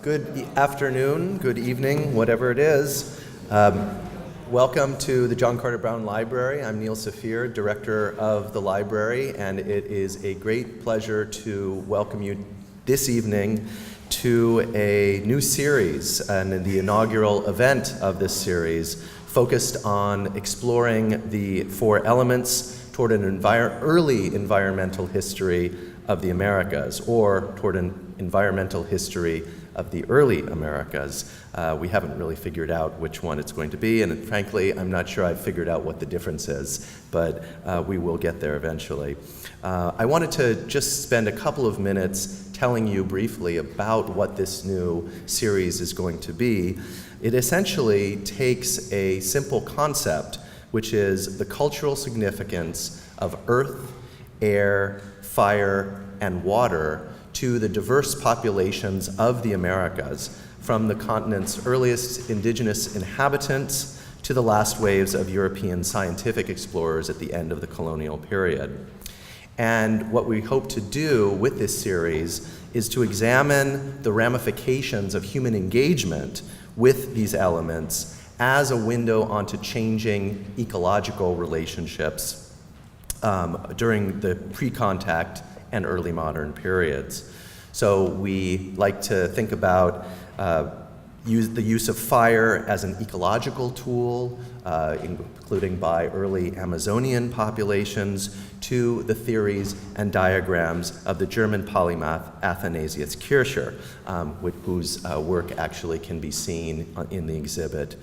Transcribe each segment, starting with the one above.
Good afternoon, good evening, whatever it is. Welcome to the John Carter Brown Library. I'm Neil Safier, Director of the library, and it is a great pleasure to welcome you this evening to a new series and the inaugural event of this series focused on exploring the four elements toward an early environmental history of the Americas, or toward an environmental history of the early Americas. We haven't really figured out which one it's going to be, and frankly, I'm not sure I've figured out what the difference is, but we will get there eventually. I wanted to just spend a couple of minutes telling you briefly about what this new series is going to be. It essentially takes a simple concept, which is the cultural significance of earth, air, fire, and water to the diverse populations of the Americas, from the continent's earliest indigenous inhabitants to the last waves of European scientific explorers at the end of the colonial period. And what we hope to do with this series is to examine the ramifications of human engagement with these elements as a window onto changing ecological relationships during the pre-contact and early modern periods. So we like to think about the use of fire as an ecological tool, including by early Amazonian populations, to the theories and diagrams of the German polymath Athanasius Kircher, whose work actually can be seen in the exhibit,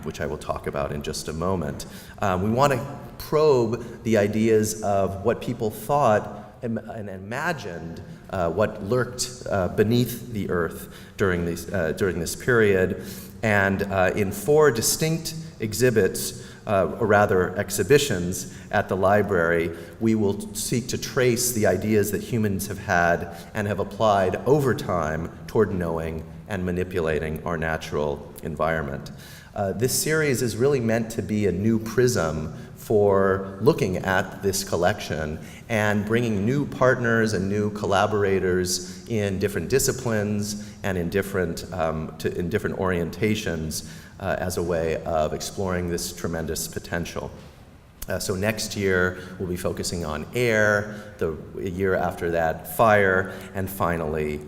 which I will talk about in just a moment. We want to probe the ideas of what people thought and imagined what lurked beneath the earth during this period. And in four distinct exhibits, or rather exhibitions at the library, we will seek to trace the ideas that humans have had and have applied over time toward knowing and manipulating our natural environment. This series is really meant to be a new prism for looking at this collection and bringing new partners and new collaborators in different disciplines and in different orientations as a way of exploring this tremendous potential. So next year, we'll be focusing on air, the year after that, fire, and finally,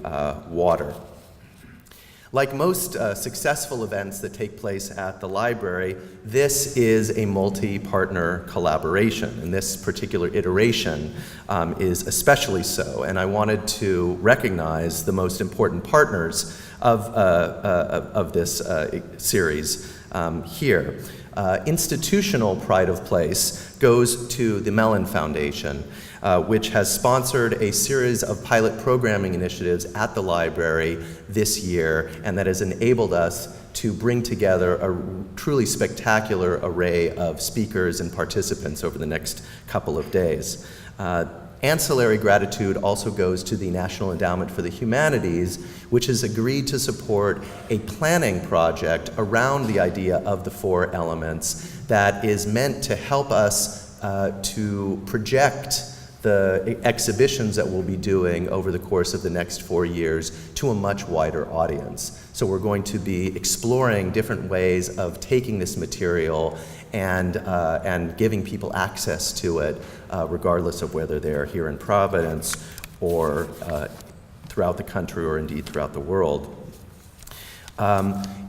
water. Like most successful events that take place at the library, this is a multi-partner collaboration, and this particular iteration is especially so. And I wanted to recognize the most important partners of this series here. Institutional pride of place goes to the Mellon Foundation, which has sponsored a series of pilot programming initiatives at the library this year, and that has enabled us to bring together a truly spectacular array of speakers and participants over the next couple of days. Ancillary gratitude also goes to the National Endowment for the Humanities, which has agreed to support a planning project around the idea of the four elements that is meant to help us to project the exhibitions that we'll be doing over the course of the next 4 years to a much wider audience. So we're going to be exploring different ways of taking this material and giving people access to it, regardless of whether they're here in Providence or throughout the country or indeed throughout the world.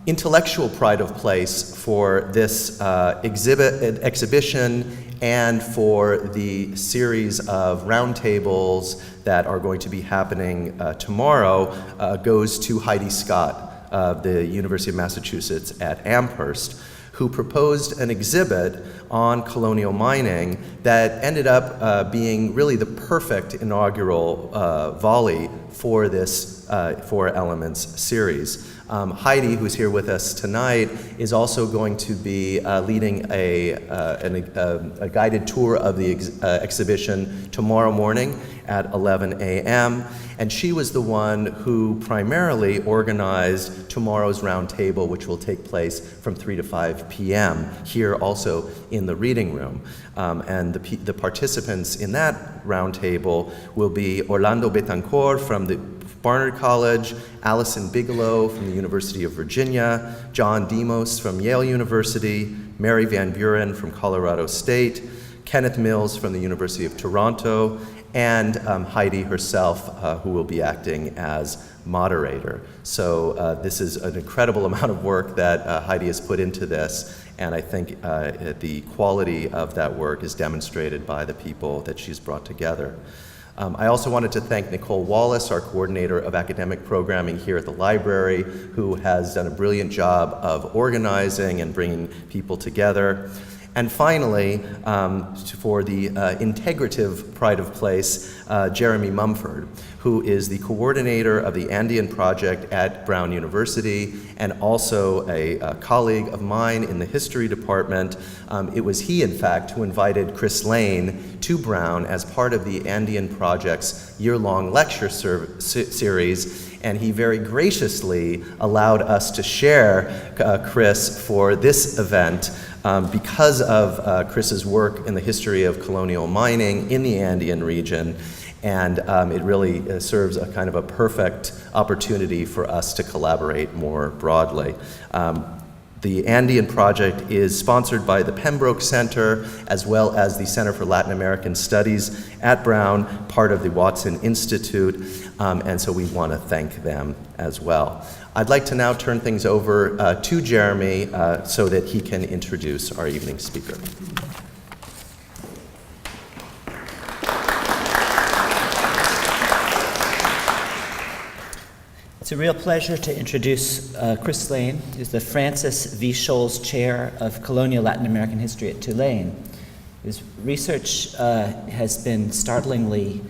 Intellectual pride of place for this exhibition and for the series of roundtables that are going to be happening tomorrow goes to Heidi Scott of the University of Massachusetts at Amherst, who proposed an exhibit on colonial mining that ended up being really the perfect inaugural volley for this Four Elements series. Heidi, who's here with us tonight, is also going to be leading a guided tour of the exhibition tomorrow morning at 11 a.m. And she was the one who primarily organized tomorrow's roundtable, which will take place from 3 to 5 p.m. here also in the reading room. And the participants in that roundtable will be Orlando Betancourt from the Barnard College, Allison Bigelow from the University of Virginia, John Demos from Yale University, Mary Van Buren from Colorado State, Kenneth Mills from the University of Toronto, and Heidi herself, who will be acting as moderator. So this is an incredible amount of work that Heidi has put into this, and I think the quality of that work is demonstrated by the people that she's brought together. I also wanted to thank Nicole Wallace, our coordinator of academic programming here at the library, who has done a brilliant job of organizing and bringing people together. And finally, for the integrative pride of place, Jeremy Mumford, who is the coordinator of the Andean Project at Brown University and also a colleague of mine in the history department. It was he, in fact, who invited Kris Lane to Brown as part of the Andean Project's year-long lecture series, and he very graciously allowed us to share Kris for this event because of Kris's work in the history of colonial mining in the Andean region. And it really serves a kind of a perfect opportunity for us to collaborate more broadly. The Andean Project is sponsored by the Pembroke Center as well as the Center for Latin American Studies at Brown, part of the Watson Institute, and so we want to thank them as well. I'd like to now turn things over to Jeremy so that he can introduce our evening speaker. It's a real pleasure to introduce Kris Lane, who's the Francis V. Scholes Chair of Colonial Latin American History at Tulane. His research has been startlingly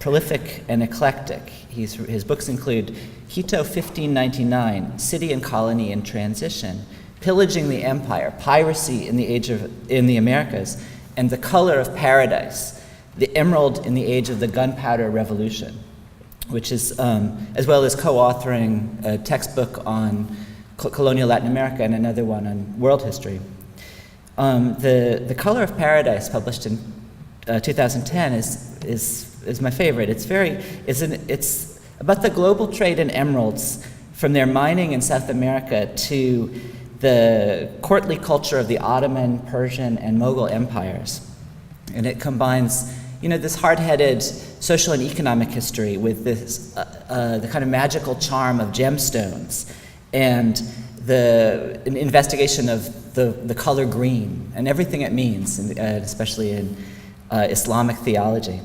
prolific and eclectic. His books include Quito 1599, City and Colony in Transition, Pillaging the Empire, Piracy in the Americas, and The Color of Paradise, the Emerald in the Age of the Gunpowder Revolution, which is, as well as co-authoring a textbook on colonial Latin America and another one on world history. The Color of Paradise, published in 2010, is my favorite. It's about the global trade in emeralds from their mining in South America to the courtly culture of the Ottoman, Persian, and Mughal empires. And it combines this hard-headed social and economic history with this, the kind of magical charm of gemstones and an investigation of the color green and everything it means, especially in Islamic theology.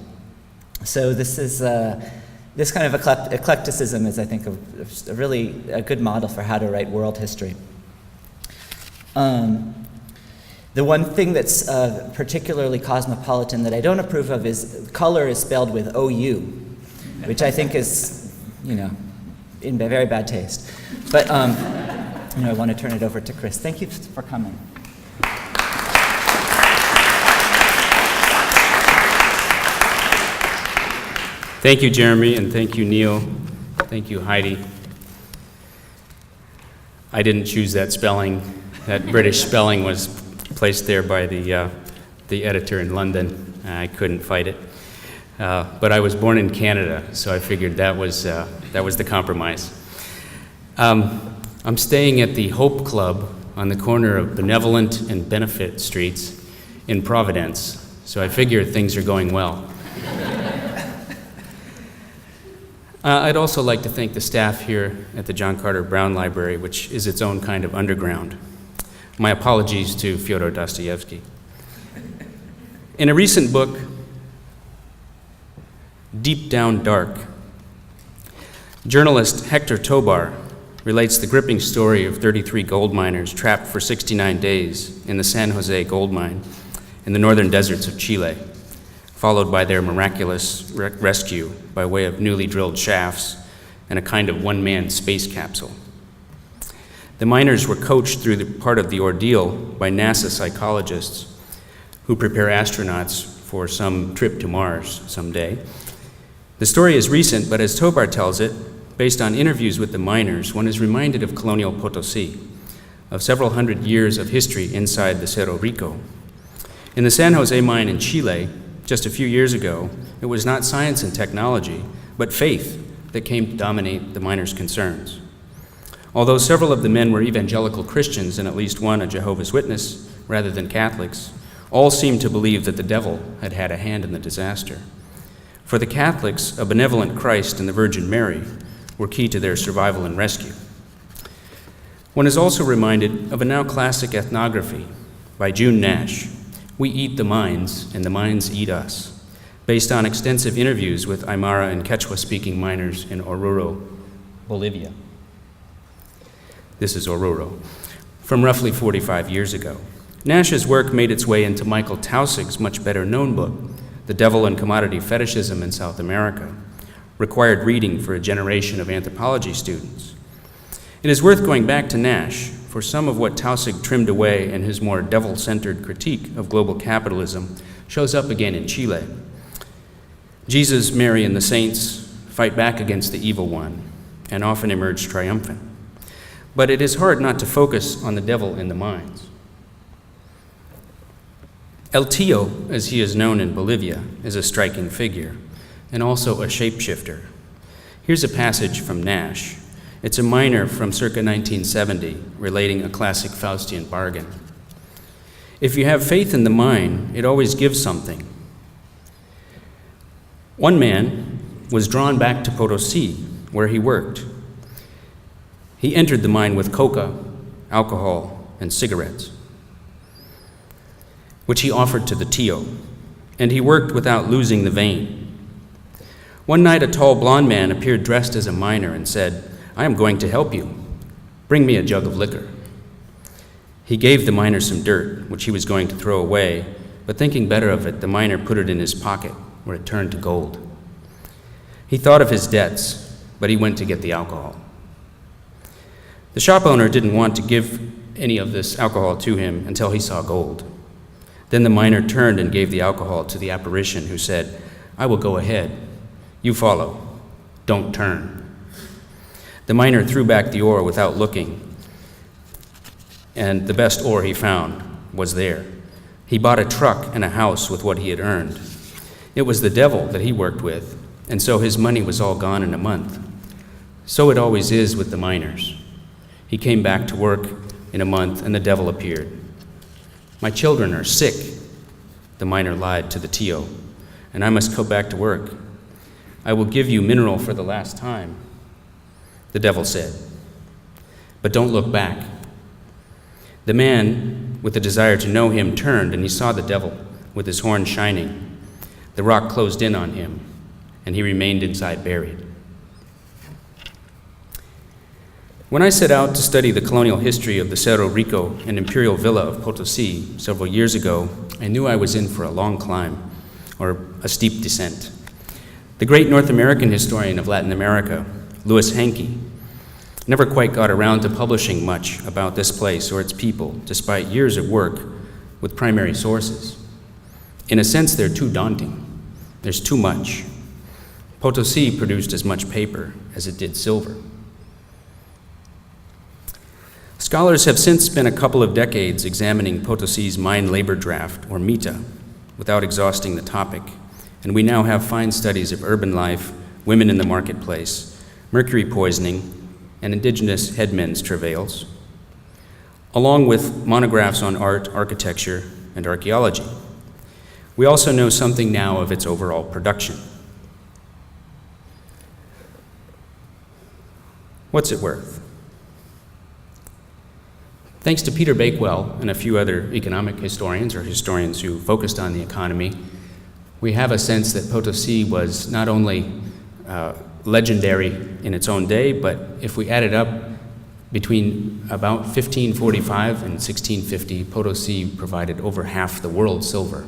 So this kind of eclecticism is, I think, a really good model for how to write world history. The one thing that's particularly cosmopolitan that I don't approve of is color is spelled with O-U, which I think is, in very bad taste. But, I want to turn it over to Kris. Thank you for coming. Thank you, Jeremy, and thank you, Neil. Thank you, Heidi. I didn't choose that spelling. That British spelling was placed there by the editor in London. I couldn't fight it. But I was born in Canada, so I figured that was the compromise. I'm staying at the Hope Club on the corner of Benevolent and Benefit Streets in Providence, so I figure things are going well. I'd also like to thank the staff here at the John Carter Brown Library, which is its own kind of underground. My apologies to Fyodor Dostoevsky. In a recent book, Deep Down Dark, journalist Hector Tobar relates the gripping story of 33 gold miners trapped for 69 days in the San Jose gold mine in the northern deserts of Chile, followed by their miraculous rescue by way of newly drilled shafts and a kind of one-man space capsule. The miners were coached through part of the ordeal by NASA psychologists who prepare astronauts for some trip to Mars someday. The story is recent, but as Tobar tells it, based on interviews with the miners, one is reminded of colonial Potosi, of several hundred years of history inside the Cerro Rico. In the San Jose mine in Chile, just a few years ago, it was not science and technology, but faith that came to dominate the miners' concerns. Although several of the men were evangelical Christians and at least one a Jehovah's Witness rather than Catholics, all seemed to believe that the devil had had a hand in the disaster. For the Catholics, a benevolent Christ and the Virgin Mary were key to their survival and rescue. One is also reminded of a now classic ethnography by June Nash, We Eat the Mines and the Mines Eat Us, based on extensive interviews with Aymara and Quechua-speaking miners in Oruro, Bolivia. This is Oruro, from roughly 45 years ago. Nash's work made its way into Michael Tausig's much better-known book, The Devil and Commodity Fetishism in South America, required reading for a generation of anthropology students. It is worth going back to Nash, for some of what Tausig trimmed away in his more devil-centered critique of global capitalism shows up again in Chile. Jesus, Mary, and the saints fight back against the evil one and often emerge triumphant. But it is hard not to focus on the devil in the mines. El Tío, as he is known in Bolivia, is a striking figure and also a shapeshifter. Here's a passage from Nash. It's a miner from circa 1970 relating a classic Faustian bargain. If you have faith in the mine, it always gives something. One man was drawn back to Potosi, where he worked. He entered the mine with coca, alcohol, and cigarettes, which he offered to the Tío, and he worked without losing the vein. One night, a tall blond man appeared dressed as a miner and said, I am going to help you. Bring me a jug of liquor. He gave the miner some dirt, which he was going to throw away, but thinking better of it, the miner put it in his pocket, where it turned to gold. He thought of his debts, but he went to get the alcohol. The shop owner didn't want to give any of this alcohol to him until he saw gold. Then the miner turned and gave the alcohol to the apparition, who said, I will go ahead. You follow. Don't turn. The miner threw back the ore without looking, and the best ore he found was there. He bought a truck and a house with what he had earned. It was the devil that he worked with, and so his money was all gone in a month. So it always is with the miners. He came back to work in a month, and the devil appeared. My children are sick, the miner lied to the Tío, and I must go back to work. I will give you mineral for the last time, the devil said. But don't look back. The man, with the desire to know him, turned, and he saw the devil with his horn shining. The rock closed in on him, and he remained inside buried. When I set out to study the colonial history of the Cerro Rico and imperial villa of Potosi several years ago, I knew I was in for a long climb, or a steep descent. The great North American historian of Latin America, Louis Henke, never quite got around to publishing much about this place or its people, despite years of work with primary sources. In a sense, they're too daunting. There's too much. Potosi produced as much paper as it did silver. Scholars have since spent a couple of decades examining Potosi's mine labor draft, or MITA, without exhausting the topic, and we now have fine studies of urban life, women in the marketplace, mercury poisoning, and indigenous headmen's travails, along with monographs on art, architecture, and archaeology. We also know something now of its overall production. What's it worth? Thanks to Peter Bakewell and a few other economic historians, or historians who focused on the economy, we have a sense that Potosi was not only legendary in its own day, but if we add it up, between about 1545 and 1650, Potosi provided over half the world's silver.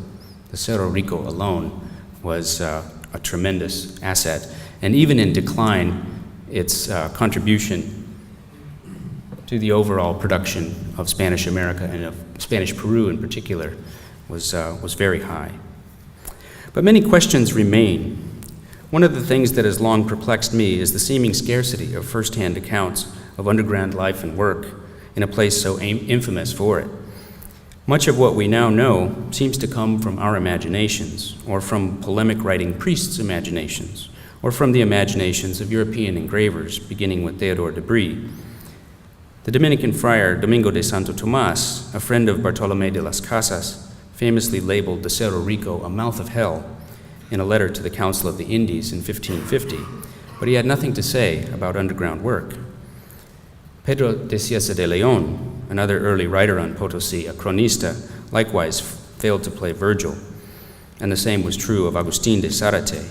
The Cerro Rico alone was a tremendous asset, and even in decline, its contribution to the overall production of Spanish America and of Spanish Peru in particular was very high. But many questions remain. One of the things that has long perplexed me is the seeming scarcity of first-hand accounts of underground life and work in a place so infamous for it. Much of what we now know seems to come from our imaginations, or from polemic writing priests' imaginations, or from the imaginations of European engravers, beginning with Theodore de Brie. The Dominican friar Domingo de Santo Tomas, a friend of Bartolomé de las Casas, famously labeled the Cerro Rico a mouth of hell in a letter to the Council of the Indies in 1550, but he had nothing to say about underground work. Pedro de Cieza de León, another early writer on Potosi, a cronista, likewise failed to play Virgil, and the same was true of Agustín de Zárate.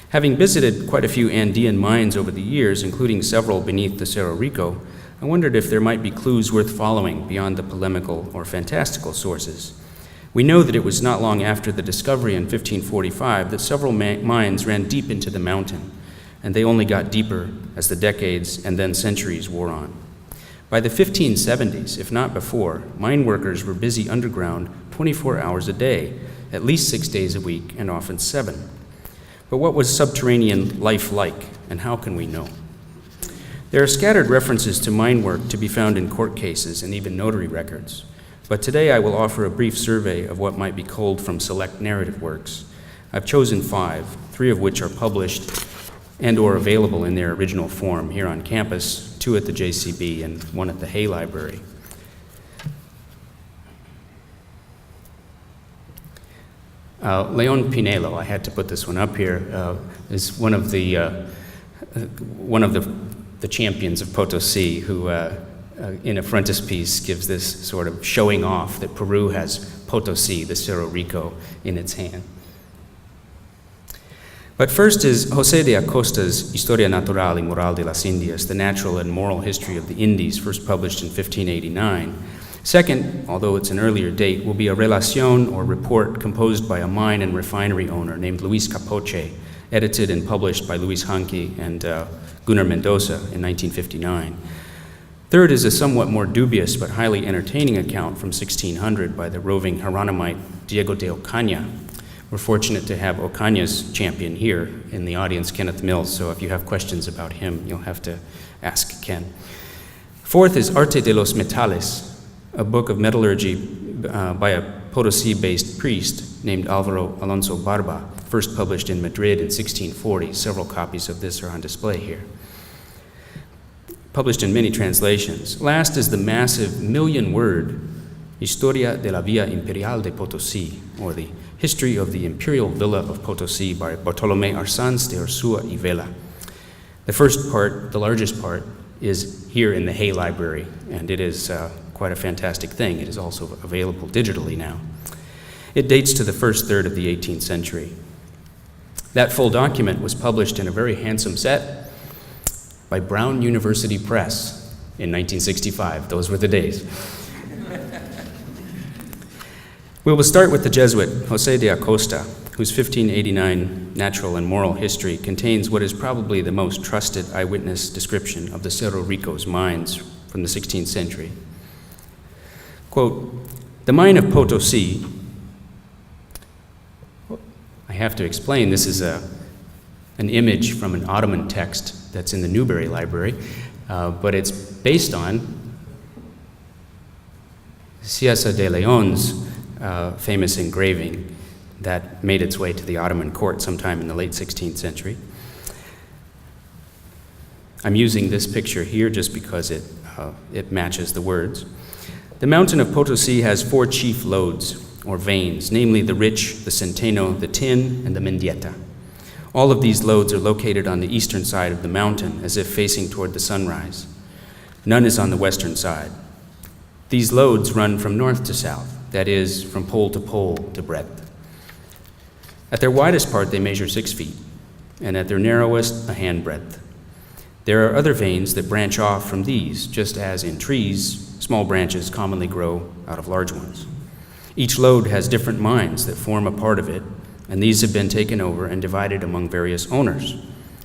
Having visited quite a few Andean mines over the years, including several beneath the Cerro Rico, I wondered if there might be clues worth following beyond the polemical or fantastical sources. We know that it was not long after the discovery in 1545 that several mines ran deep into the mountain, and they only got deeper as the decades and then centuries wore on. By the 1570s, if not before, mine workers were busy underground 24 hours a day, at least 6 days a week, and often 7. But what was subterranean life like, and how can we know? There are scattered references to mine work to be found in court cases and even notary records, but today I will offer a brief survey of what might be culled from select narrative works. I've chosen 5, 3 of which are published and or available in their original form here on campus, 2 at the JCB and 1 at the Hay Library. Leon Pinelo, I had to put this one up here, is one of the champions of Potosi who, in a frontispiece, gives this sort of showing off that Peru has Potosi, the Cerro Rico, in its hand. But first is José de Acosta's Historia Natural y Moral de las Indias, the natural and moral history of the Indies, first published in 1589. Second, although it's an earlier date, will be a relación or report composed by a mine and refinery owner named Luis Capoche, edited and published by Luis Hanke and Gunnar Mendoza in 1959. Third is a somewhat more dubious but highly entertaining account from 1600 by the roving Hieronymite Diego de Ocaña. We're fortunate to have Ocaña's champion here in the audience, Kenneth Mills, so if you have questions about him, you'll have to ask Ken. Fourth is Arte de los Metales, a book of metallurgy by a Potosi-based priest named Álvaro Alonso Barba, first published in Madrid in 1640. Several copies of this are on display here. Published in many translations. Last is the massive million-word Historia de la Villa Imperial de Potosi, or the History of the Imperial Villa of Potosi by Bartolomé Arsanz de Ursúa y Vela. The first part, the largest part, is here in the Hay Library, and it is quite a fantastic thing. It is also available digitally now. It dates to the first third of the 18th century. That full document was published in a very handsome set by Brown University Press in 1965. Those were the days. We will start with the Jesuit, José de Acosta, whose 1589 natural and moral history contains what is probably the most trusted eyewitness description of the Cerro Rico's mines from the 16th century. Quote, the mine of Potosi, I have to explain, this is an image from an Ottoman text that's in the Newberry Library, but it's based on Cieza de León's famous engraving that made its way to the Ottoman court sometime in the late 16th century. I'm using this picture here just because it matches the words. The mountain of Potosi has 4 chief lodes, or veins, namely the rich, the centeno, the tin, and the mendieta. All of these lodes are located on the eastern side of the mountain, as if facing toward the sunrise. None is on the western side. These lodes run from north to south, that is, from pole to breadth. At their widest part, they measure 6 feet, and at their narrowest, a handbreadth. There are other veins that branch off from these, just as in trees, small branches commonly grow out of large ones. Each lode has different mines that form a part of it, and these have been taken over and divided among various owners,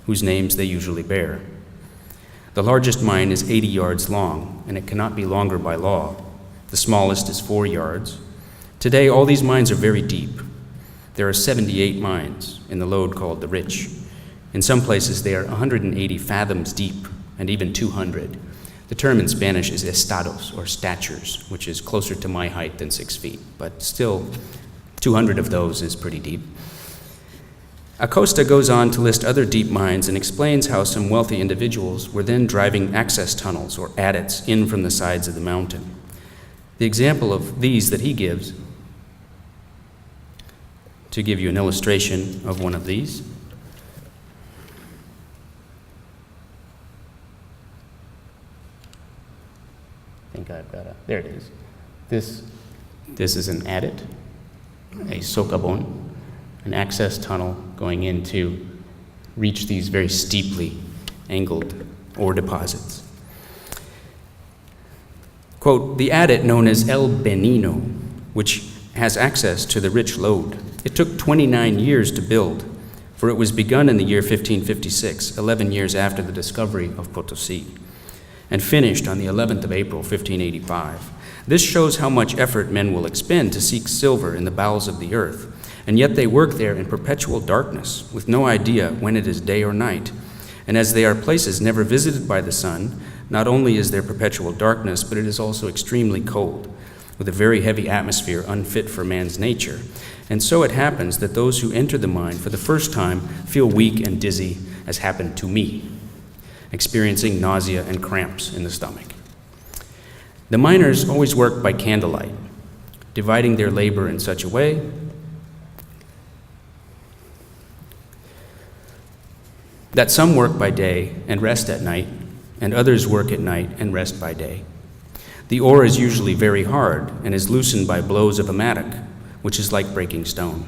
whose names they usually bear. The largest mine is 80 yards long, and it cannot be longer by law. The smallest is 4 yards. Today, all these mines are very deep. There are 78 mines in the lode called the Rich. In some places, they are 180 fathoms deep, and even 200. The term in Spanish is estados, or statures, which is closer to my height than 6 feet, but still 200 of those is pretty deep. Acosta goes on to list other deep mines and explains how some wealthy individuals were then driving access tunnels or adits in from the sides of the mountain. The example of these that he gives, to give you an illustration of one of these, I think I've got there it is. This is an adit, a socavón, an access tunnel going in to reach these very steeply angled ore deposits. Quote, the adit known as El Benino, which has access to the rich lode. It took 29 years to build, for it was begun in the year 1556, 11 years after the discovery of Potosi, and finished on the 11th of April, 1585. This shows how much effort men will expend to seek silver in the bowels of the earth, and yet they work there in perpetual darkness, with no idea when it is day or night. And as they are places never visited by the sun, not only is there perpetual darkness, but it is also extremely cold, with a very heavy atmosphere unfit for man's nature. And so it happens that those who enter the mine for the first time feel weak and dizzy, as happened to me, experiencing nausea and cramps in the stomach. The miners always work by candlelight, dividing their labor in such a way that some work by day and rest at night, and others work at night and rest by day. The ore is usually very hard and is loosened by blows of a mattock, which is like breaking stone.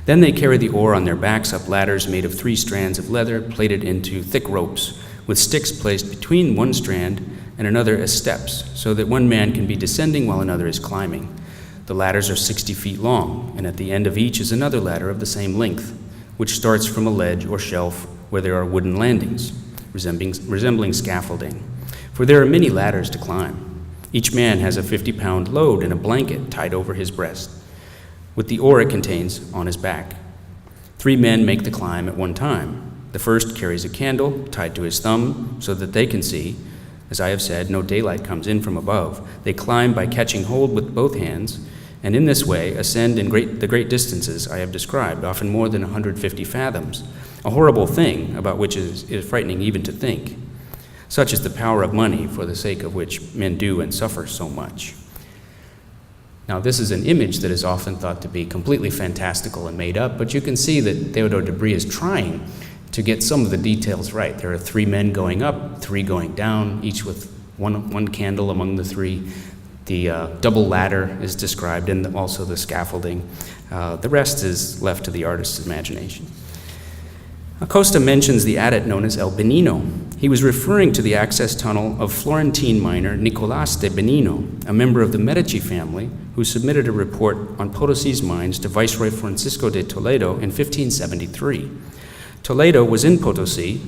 Then they carry the ore on their backs up ladders made of 3 strands of leather plaited into thick ropes, with sticks placed between one strand and another as steps, so that one man can be descending while another is climbing. The ladders are 60 feet long, and at the end of each is another ladder of the same length, which starts from a ledge or shelf where there are wooden landings, resembling scaffolding. For there are many ladders to climb. Each man has a 50-pound load in a blanket tied over his breast, with the ore it contains on his back. 3 men make the climb at one time. The first carries a candle tied to his thumb so that they can see. As I have said, no daylight comes in from above. They climb by catching hold with both hands, and in this way ascend in the great distances I have described, often more than 150 fathoms, a horrible thing about which is frightening even to think. Such is the power of money, for the sake of which men do and suffer so much. Now, this is an image that is often thought to be completely fantastical and made up, but you can see that Theodore de Bry is trying to get some of the details right. There are 3 men going up, 3 going down, each with one candle among the 3. The double ladder is described, and also the scaffolding. The rest is left to the artist's imagination. Acosta mentions the adit known as El Benino. He was referring to the access tunnel of Florentine miner Nicolas de Benino, a member of the Medici family, who submitted a report on Potosi's mines to Viceroy Francisco de Toledo in 1573. Toledo was in Potosi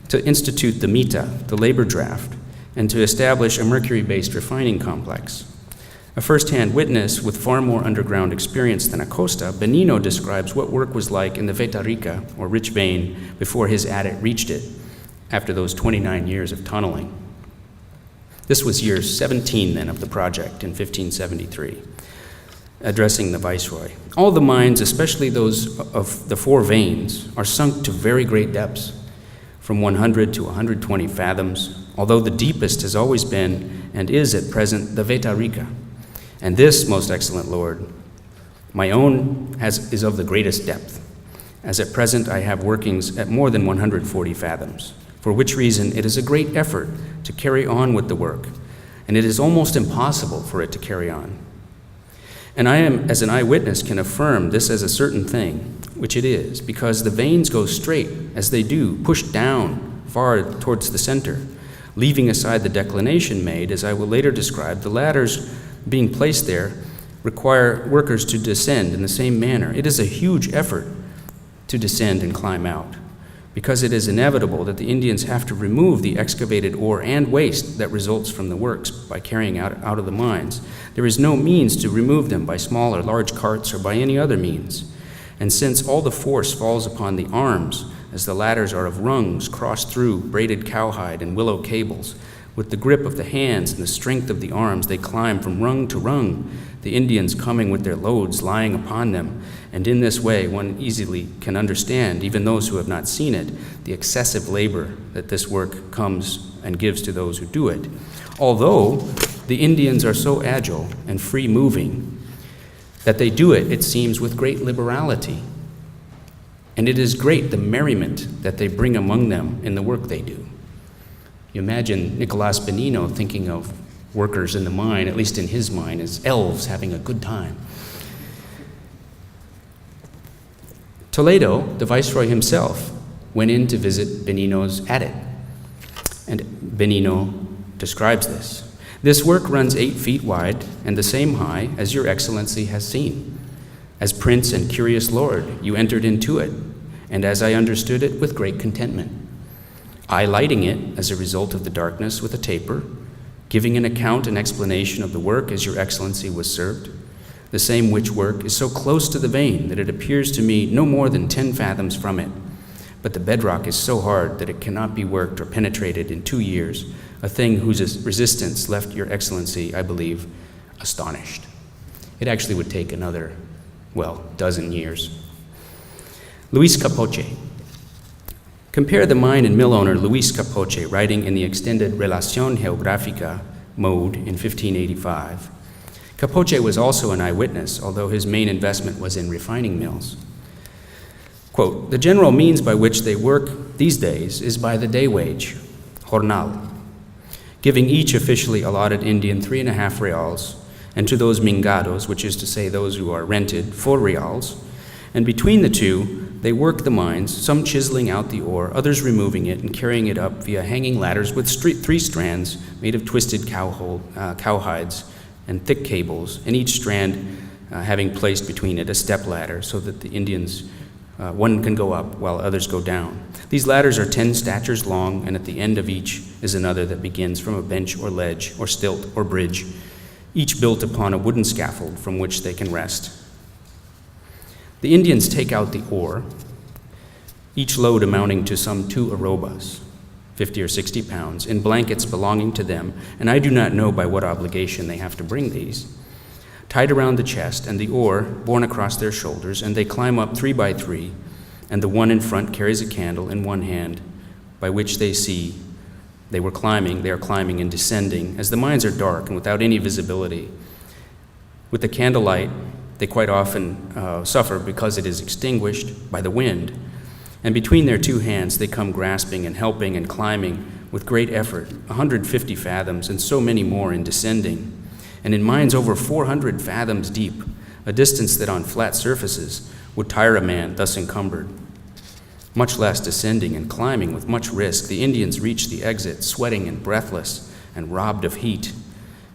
to institute the mita, the labor draft, and to establish a mercury-based refining complex. A first-hand witness with far more underground experience than Acosta, Benino describes what work was like in the Veta Rica, or rich vein, before his adit reached it, after those 29 years of tunneling. This was year 17 then of the project in 1573, addressing the Viceroy. All the mines, especially those of the 4 veins, are sunk to very great depths, from 100 to 120 fathoms, although the deepest has always been, and is at present, the Veta Rica. And this, most excellent Lord, my own is of the greatest depth, as at present I have workings at more than 140 fathoms, for which reason it is a great effort to carry on with the work, and it is almost impossible for it to carry on. And I am, as an eyewitness, can affirm this as a certain thing, which it is, because the veins go straight, as they do, pushed down far towards the center, leaving aside the declination made, as I will later describe. The ladders being placed there require workers to descend in the same manner. It is a huge effort to descend and climb out, because it is inevitable that the Indians have to remove the excavated ore and waste that results from the works by carrying out of the mines. There is no means to remove them by small or large carts or by any other means. And since all the force falls upon the arms, as the ladders are of rungs crossed through braided cowhide and willow cables, With the grip of the hands and the strength of the arms, they climb from rung to rung, the Indians coming with their loads lying upon them. And in this way, one easily can understand, even those who have not seen it, the excessive labor that this work comes and gives to those who do it. Although the Indians are so agile and free-moving that they do it, it seems, with great liberality. And it is great the merriment that they bring among them in the work they do. You imagine Nicolas Benino thinking of workers in the mine, at least in his mind, as elves having a good time. Toledo, the viceroy himself, went in to visit Benino's attic. And Benino describes this. This work runs 8 feet wide and the same high as your excellency has seen. As prince and curious lord, you entered into it, and as I understood it, with great contentment. I lighting it as a result of the darkness with a taper, giving an account and explanation of the work as your excellency was served, the same which work is so close to the vein that it appears to me no more than 10 fathoms from it. But the bedrock is so hard that it cannot be worked or penetrated in 2 years, a thing whose resistance left your excellency, I believe, astonished. It actually would take another, dozen years. Luis Capoce. Compare the mine and mill owner Luis Capoce, writing in the extended Relación Geográfica mode in 1585. Capoce was also an eyewitness, although his main investment was in refining mills. Quote, the general means by which they work these days is by the day wage, jornal, giving each officially allotted Indian 3.5 reals, and to those mingados, which is to say those who are rented, 4 reals, and between the two, they work the mines, some chiseling out the ore, others removing it and carrying it up via hanging ladders with 3 strands made of twisted cowhides and thick cables, and each strand having placed between it a step ladder so that the Indians, one can go up while others go down. These ladders are 10 statures long, and at the end of each is another that begins from a bench or ledge or stilt or bridge, each built upon a wooden scaffold from which they can rest. The Indians take out the ore, each load amounting to some 2 arrobas, 50 or 60 pounds, in blankets belonging to them, and I do not know by what obligation they have to bring these, tied around the chest, and the ore borne across their shoulders, and they climb up 3 by 3, and the one in front carries a candle in one hand, by which they see they are climbing and descending, as the mines are dark and without any visibility. With the candlelight, they quite often suffer because it is extinguished by the wind, and between their 2 hands they come grasping and helping and climbing with great effort, 150 fathoms and so many more in descending, and in mines over 400 fathoms deep, a distance that on flat surfaces would tire a man thus encumbered. Much less descending and climbing with much risk, the Indians reach the exit, sweating and breathless and robbed of heat.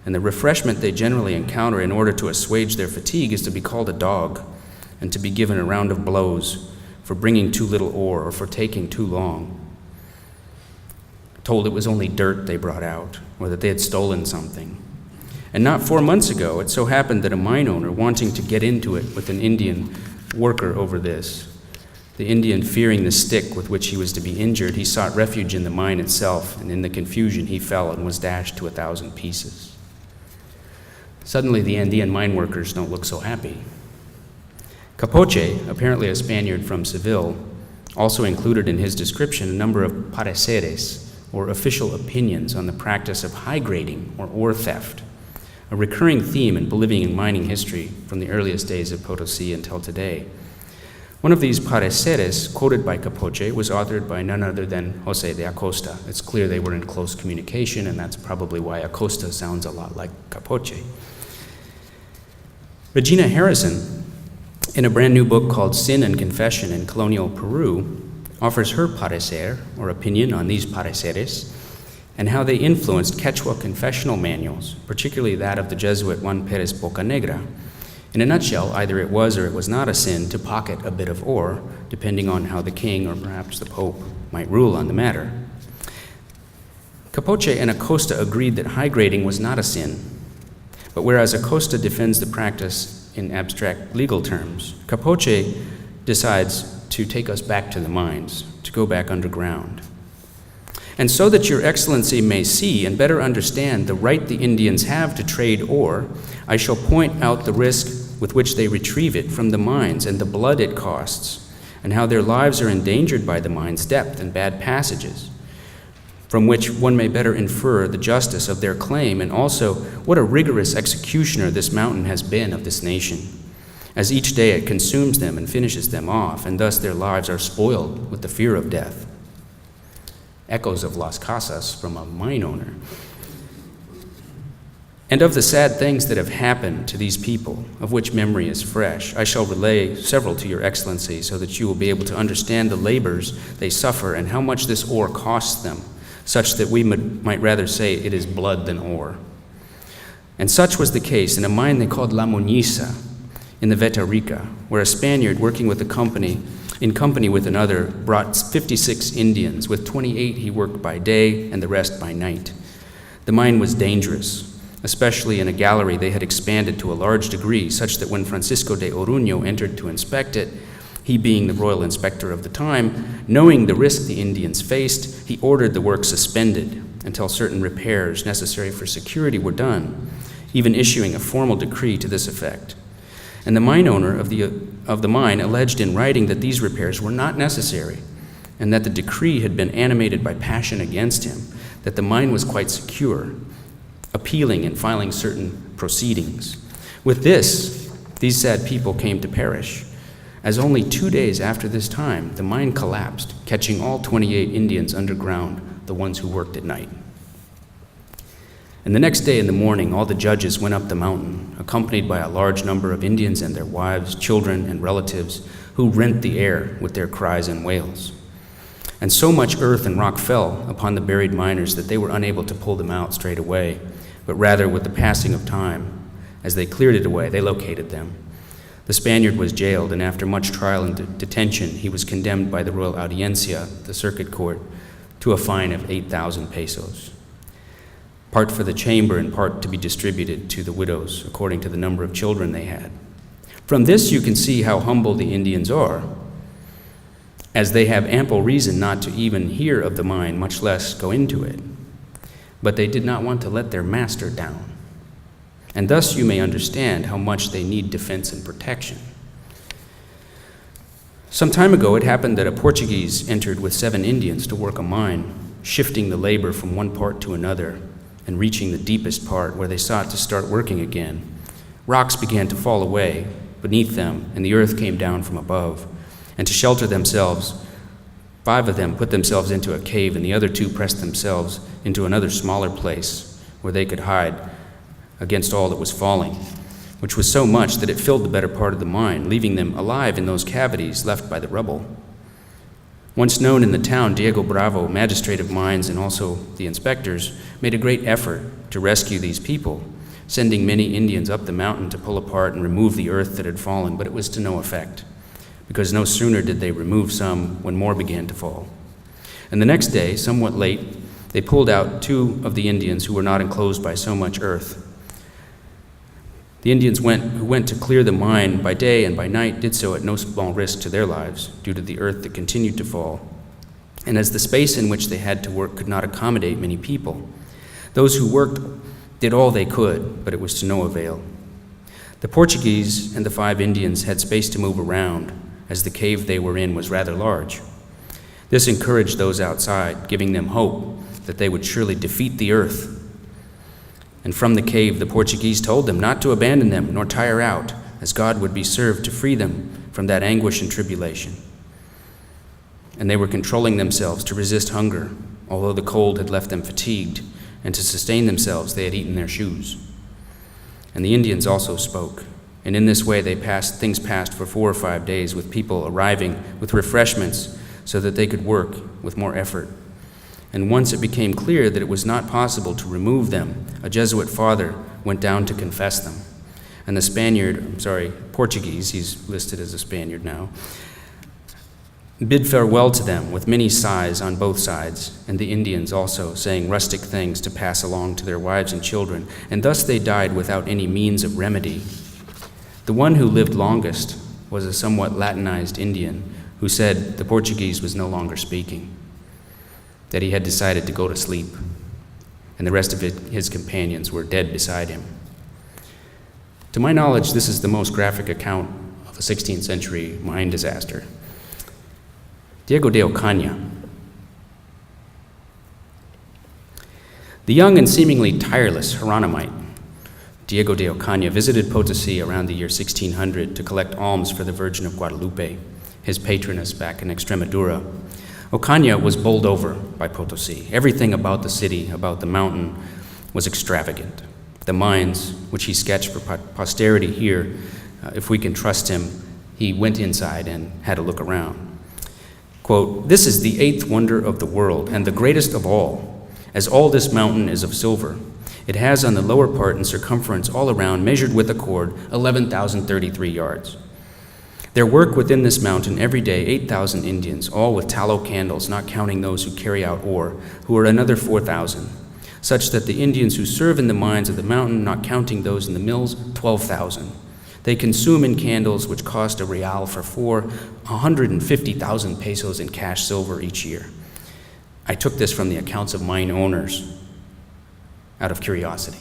And the refreshment they generally encounter in order to assuage their fatigue is to be called a dog and to be given a round of blows for bringing too little ore or for taking too long. Told it was only dirt they brought out or that they had stolen something. And not 4 months ago, it so happened that a mine owner, wanting to get into it with an Indian worker over this, the Indian fearing the stick with which he was to be injured, he sought refuge in the mine itself, and in the confusion he fell and was dashed to 1,000 pieces. Suddenly, the Andean mine workers don't look so happy. Capoce, apparently a Spaniard from Seville, also included in his description a number of pareceres, or official opinions on the practice of high grading or ore theft, a recurring theme in Bolivian mining history from the earliest days of Potosi until today. One of these pareceres, quoted by Capoce, was authored by none other than José de Acosta. It's clear they were in close communication, and that's probably why Acosta sounds a lot like Capoce. Regina Harrison, in a brand new book called Sin and Confession in Colonial Peru, offers her parecer, or opinion, on these pareceres, and how they influenced Quechua confessional manuals, particularly that of the Jesuit Juan Pérez Bocanegra. In a nutshell, either it was or it was not a sin to pocket a bit of ore, depending on how the king or perhaps the Pope might rule on the matter. Capoce and Acosta agreed that high grading was not a sin, but whereas Acosta defends the practice in abstract legal terms, Capoce decides to take us back to the mines, to go back underground. And so that your excellency may see and better understand the right the Indians have to trade ore, I shall point out the risk with which they retrieve it from the mines and the blood it costs, and how their lives are endangered by the mine's depth and bad passages, from which one may better infer the justice of their claim, and also what a rigorous executioner this mountain has been of this nation, as each day it consumes them and finishes them off, and thus their lives are spoiled with the fear of death. Echoes of Las Casas from a mine owner. And of the sad things that have happened to these people, of which memory is fresh, I shall relay several to your excellency, so that you will be able to understand the labors they suffer and how much this ore costs them, such that we might rather say it is blood than ore. And such was the case in a mine they called La Muñiza in the Veta Rica, where a Spaniard working with in company with another, brought 56 Indians. With 28 he worked by day and the rest by night. The mine was dangerous, especially in a gallery they had expanded to a large degree, such that when Francisco de Orunio entered to inspect it, he being the royal inspector of the time, knowing the risk the Indians faced, he ordered the work suspended until certain repairs necessary for security were done, even issuing a formal decree to this effect. And the mine owner of the mine alleged in writing that these repairs were not necessary, and that the decree had been animated by passion against him, that the mine was quite secure, appealing and filing certain proceedings. With this, these sad people came to perish, as only 2 days after this time, the mine collapsed, catching all 28 Indians underground, the ones who worked at night. And the next day in the morning, all the judges went up the mountain, accompanied by a large number of Indians and their wives, children, and relatives, who rent the air with their cries and wails. And so much earth and rock fell upon the buried miners that they were unable to pull them out straight away, but rather with the passing of time, as they cleared it away, they located them. The Spaniard was jailed, and after much trial and detention, he was condemned by the Royal Audiencia, the circuit court, to a fine of 8,000 pesos. Part for the chamber and part to be distributed to the widows according to the number of children they had. From this you can see how humble the Indians are, as they have ample reason not to even hear of the mine, much less go into it. But they did not want to let their master down. And thus you may understand how much they need defense and protection. Some time ago it happened that a Portuguese entered with 7 Indians to work a mine, shifting the labor from one part to another, and reaching the deepest part where they sought to start working again. Rocks began to fall away beneath them, and the earth came down from above. And to shelter themselves, 5 of them put themselves into a cave, and the other 2 pressed themselves into another smaller place where they could hide against all that was falling, which was so much that it filled the better part of the mine, leaving them alive in those cavities left by the rubble. Once known in the town, Diego Bravo, magistrate of mines, and also the inspectors, made a great effort to rescue these people, sending many Indians up the mountain to pull apart and remove the earth that had fallen, but it was to no effect, because no sooner did they remove some when more began to fall. And the next day, somewhat late, they pulled out 2 of the Indians who were not enclosed by so much earth. The Indians who went to clear the mine by day and by night did so at no small risk to their lives due to the earth that continued to fall. And as the space in which they had to work could not accommodate many people, those who worked did all they could, but it was to no avail. The Portuguese and the 5 Indians had space to move around, as the cave they were in was rather large. This encouraged those outside, giving them hope that they would surely defeat the earth. And from the cave the Portuguese told them not to abandon them nor tire out, as God would be served to free them from that anguish and tribulation. And they were controlling themselves to resist hunger, although the cold had left them fatigued, and to sustain themselves they had eaten their shoes. And the Indians also spoke, and in this way things passed for 4 or 5 days, with people arriving with refreshments so that they could work with more effort. And once it became clear that it was not possible to remove them, a Jesuit father went down to confess them. And the Portuguese, he's listed as a Spaniard now, bid farewell to them with many sighs on both sides, and the Indians also saying rustic things to pass along to their wives and children, and thus they died without any means of remedy. The one who lived longest was a somewhat Latinized Indian who said the Portuguese was no longer speaking. that he had decided to go to sleep, and the rest of his companions were dead beside him. To my knowledge, this is the most graphic account of a 16th century mine disaster. Diego de Ocaña. The young and seemingly tireless Hieronymite, Diego de Ocaña, visited Potosi around the year 1600 to collect alms for the Virgin of Guadalupe, his patroness back in Extremadura. Ocaña was bowled over by Potosi. Everything about the city, about the mountain, was extravagant. The mines, which he sketched for posterity here, if we can trust him, he went inside and had a look around. Quote, "This is the eighth wonder of the world, and the greatest of all, as all this mountain is of silver. It has on the lower part and circumference all around, measured with a cord, 11,033 yards. There work within this mountain every day 8,000 Indians, all with tallow candles, not counting those who carry out ore, who are another 4,000, such that the Indians who serve in the mines of the mountain, not counting those in the mills, 12,000. They consume in candles, which cost a real for 150,000 pesos in cash silver each year." I took this from the accounts of mine owners out of curiosity.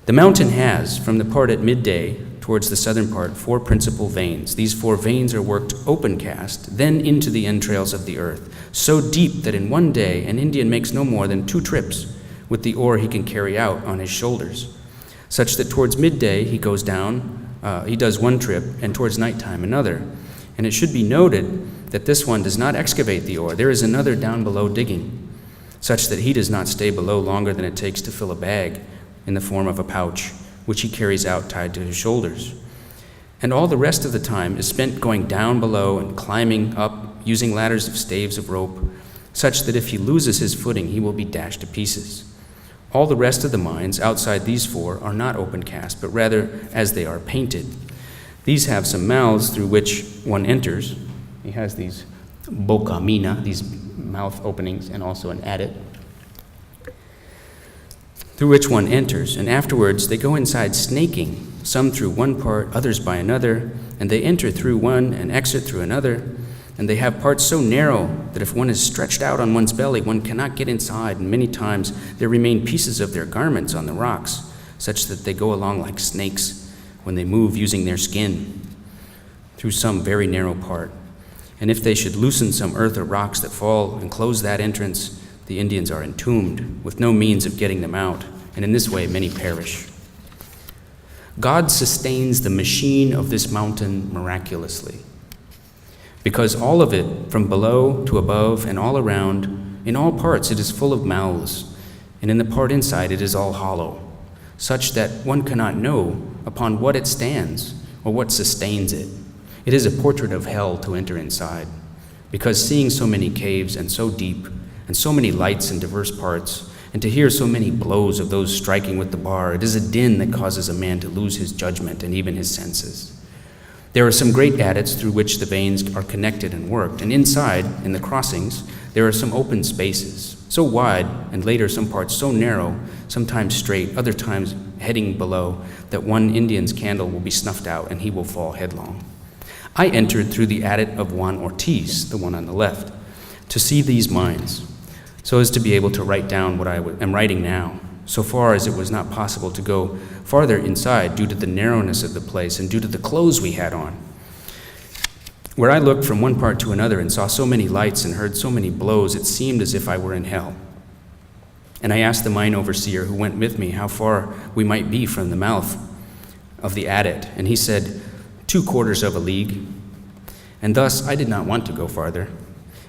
The mountain has, from the part at midday towards the southern part, 4 principal veins. These 4 veins are worked open cast, then into the entrails of the earth, so deep that in one day an Indian makes no more than 2 trips with the ore he can carry out on his shoulders, such that towards midday he goes down, he does 1 trip, and towards nighttime another. And it should be noted that this one does not excavate the ore. There is another down below digging, such that he does not stay below longer than it takes to fill a bag in the form of a pouch, which he carries out tied to his shoulders. And all the rest of the time is spent going down below and climbing up, using ladders of staves of rope, such that if he loses his footing, he will be dashed to pieces. All the rest of the mines outside these 4 are not open cast, but rather as they are painted. These have some mouths through which one enters. He has these boca mina, these mouth openings, and also an adit, through which one enters, and afterwards they go inside snaking, some through one part, others by another, and they enter through one and exit through another, and they have parts so narrow that if one is stretched out on one's belly, one cannot get inside, and many times there remain pieces of their garments on the rocks, such that they go along like snakes when they move using their skin through some very narrow part. And if they should loosen some earth or rocks that fall and close that entrance, the Indians are entombed, with no means of getting them out, and in this way many perish. God sustains the machine of this mountain miraculously, because all of it, from below to above and all around, in all parts it is full of mouths, and in the part inside it is all hollow, such that one cannot know upon what it stands or what sustains it. It is a portrait of hell to enter inside, because seeing so many caves and so deep, and so many lights in diverse parts, and to hear so many blows of those striking with the bar, it is a din that causes a man to lose his judgment and even his senses. There are some great adits through which the veins are connected and worked, and inside, in the crossings, there are some open spaces, so wide, and later some parts so narrow, sometimes straight, other times heading below, that one Indian's candle will be snuffed out and he will fall headlong. I entered through the adit of Juan Ortiz, the one on the left, to see these mines, so as to be able to write down what I am writing now, so far as it was not possible to go farther inside due to the narrowness of the place and due to the clothes we had on. Where I looked from one part to another and saw so many lights and heard so many blows, it seemed as if I were in hell. And I asked the mine overseer who went with me how far we might be from the mouth of the adit, and he said, 2/4 of a league. And thus I did not want to go farther.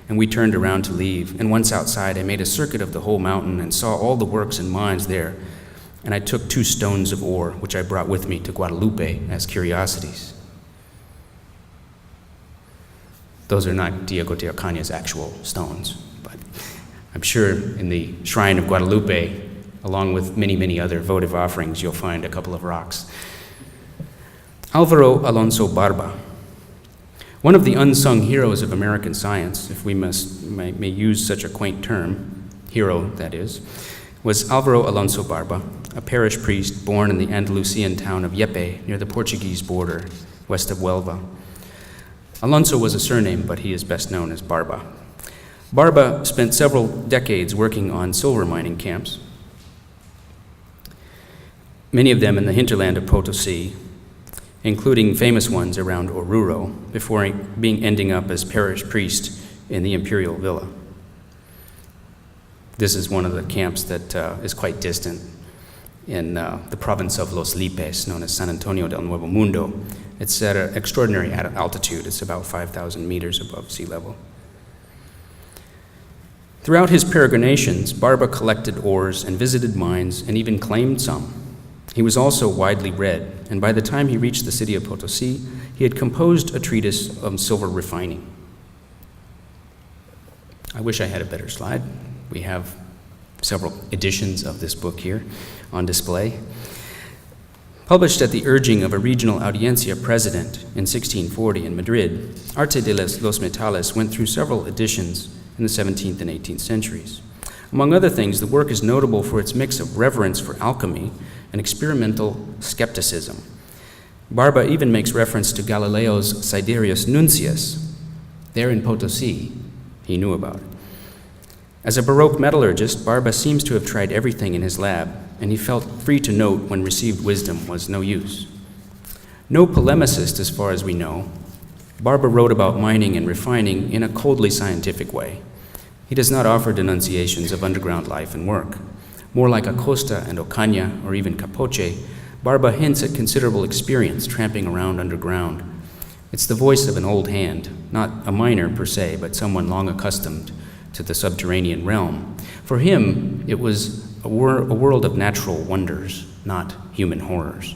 And we turned around to leave, and once outside I made a circuit of the whole mountain and saw all the works and mines there, and I took 2 stones of ore, which I brought with me to Guadalupe as curiosities. Those are not Diego de Ocaña's actual stones, but I'm sure in the shrine of Guadalupe, along with many, many other votive offerings, you'll find a couple of rocks. Álvaro Alonso Barba, one of the unsung heroes of American science, if we may use such a quaint term, hero that is, was Álvaro Alonso Barba, a parish priest born in the Andalusian town of Yepe near the Portuguese border west of Huelva. Alonso was a surname, but he is best known as Barba. Barba spent several decades working on silver mining camps, many of them in the hinterland of Potosi, including famous ones around Oruro, before ending up as parish priest in the imperial villa. This is one of the camps that is quite distant in the province of Los Lipes, known as San Antonio del Nuevo Mundo. It's at an extraordinary altitude. It's about 5,000 meters above sea level. Throughout his peregrinations, Barba collected ores and visited mines and even claimed some. He was also widely read, and by the time he reached the city of Potosi, he had composed a treatise on silver refining. I wish I had a better slide. We have several editions of this book here on display. Published at the urging of a regional audiencia president in 1640 in Madrid, Arte de los Metales went through several editions in the 17th and 18th centuries. Among other things, the work is notable for its mix of reverence for alchemy and experimental skepticism. Barba even makes reference to Galileo's Sidereus Nuncius. There in Potosi, he knew about it. As a Baroque metallurgist, Barba seems to have tried everything in his lab, and he felt free to note when received wisdom was no use. No polemicist, as far as we know, Barba wrote about mining and refining in a coldly scientific way. He does not offer denunciations of underground life and work. More like Acosta and Ocaña, or even Capoche, Barba hints at considerable experience tramping around underground. It's the voice of an old hand, not a miner per se, but someone long accustomed to the subterranean realm. For him, it was a world of natural wonders, not human horrors.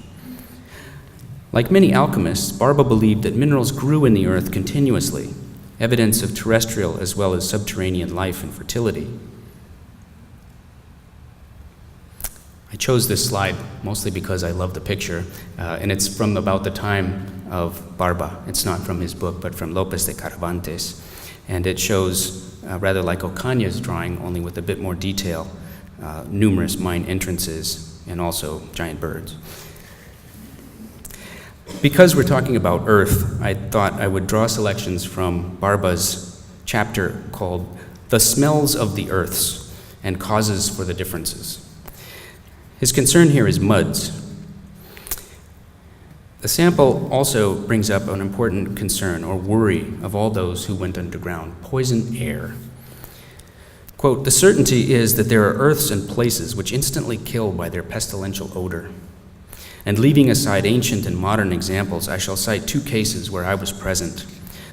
Like many alchemists, Barba believed that minerals grew in the earth continuously, evidence of terrestrial as well as subterranean life and fertility. I chose this slide mostly because I love the picture, and it's from about the time of Barba. It's not from his book, but from Lopez de Caravantes. And it shows, rather like Ocaña's drawing, only with a bit more detail, numerous mine entrances and also giant birds. Because we're talking about Earth, I thought I would draw selections from Barba's chapter called The Smells of the Earths and Causes for the Differences. His concern here is muds. The sample also brings up an important concern or worry of all those who went underground: poison air. Quote, "The certainty is that there are earths and places which instantly kill by their pestilential odor. And leaving aside ancient and modern examples, I shall cite two cases where I was present.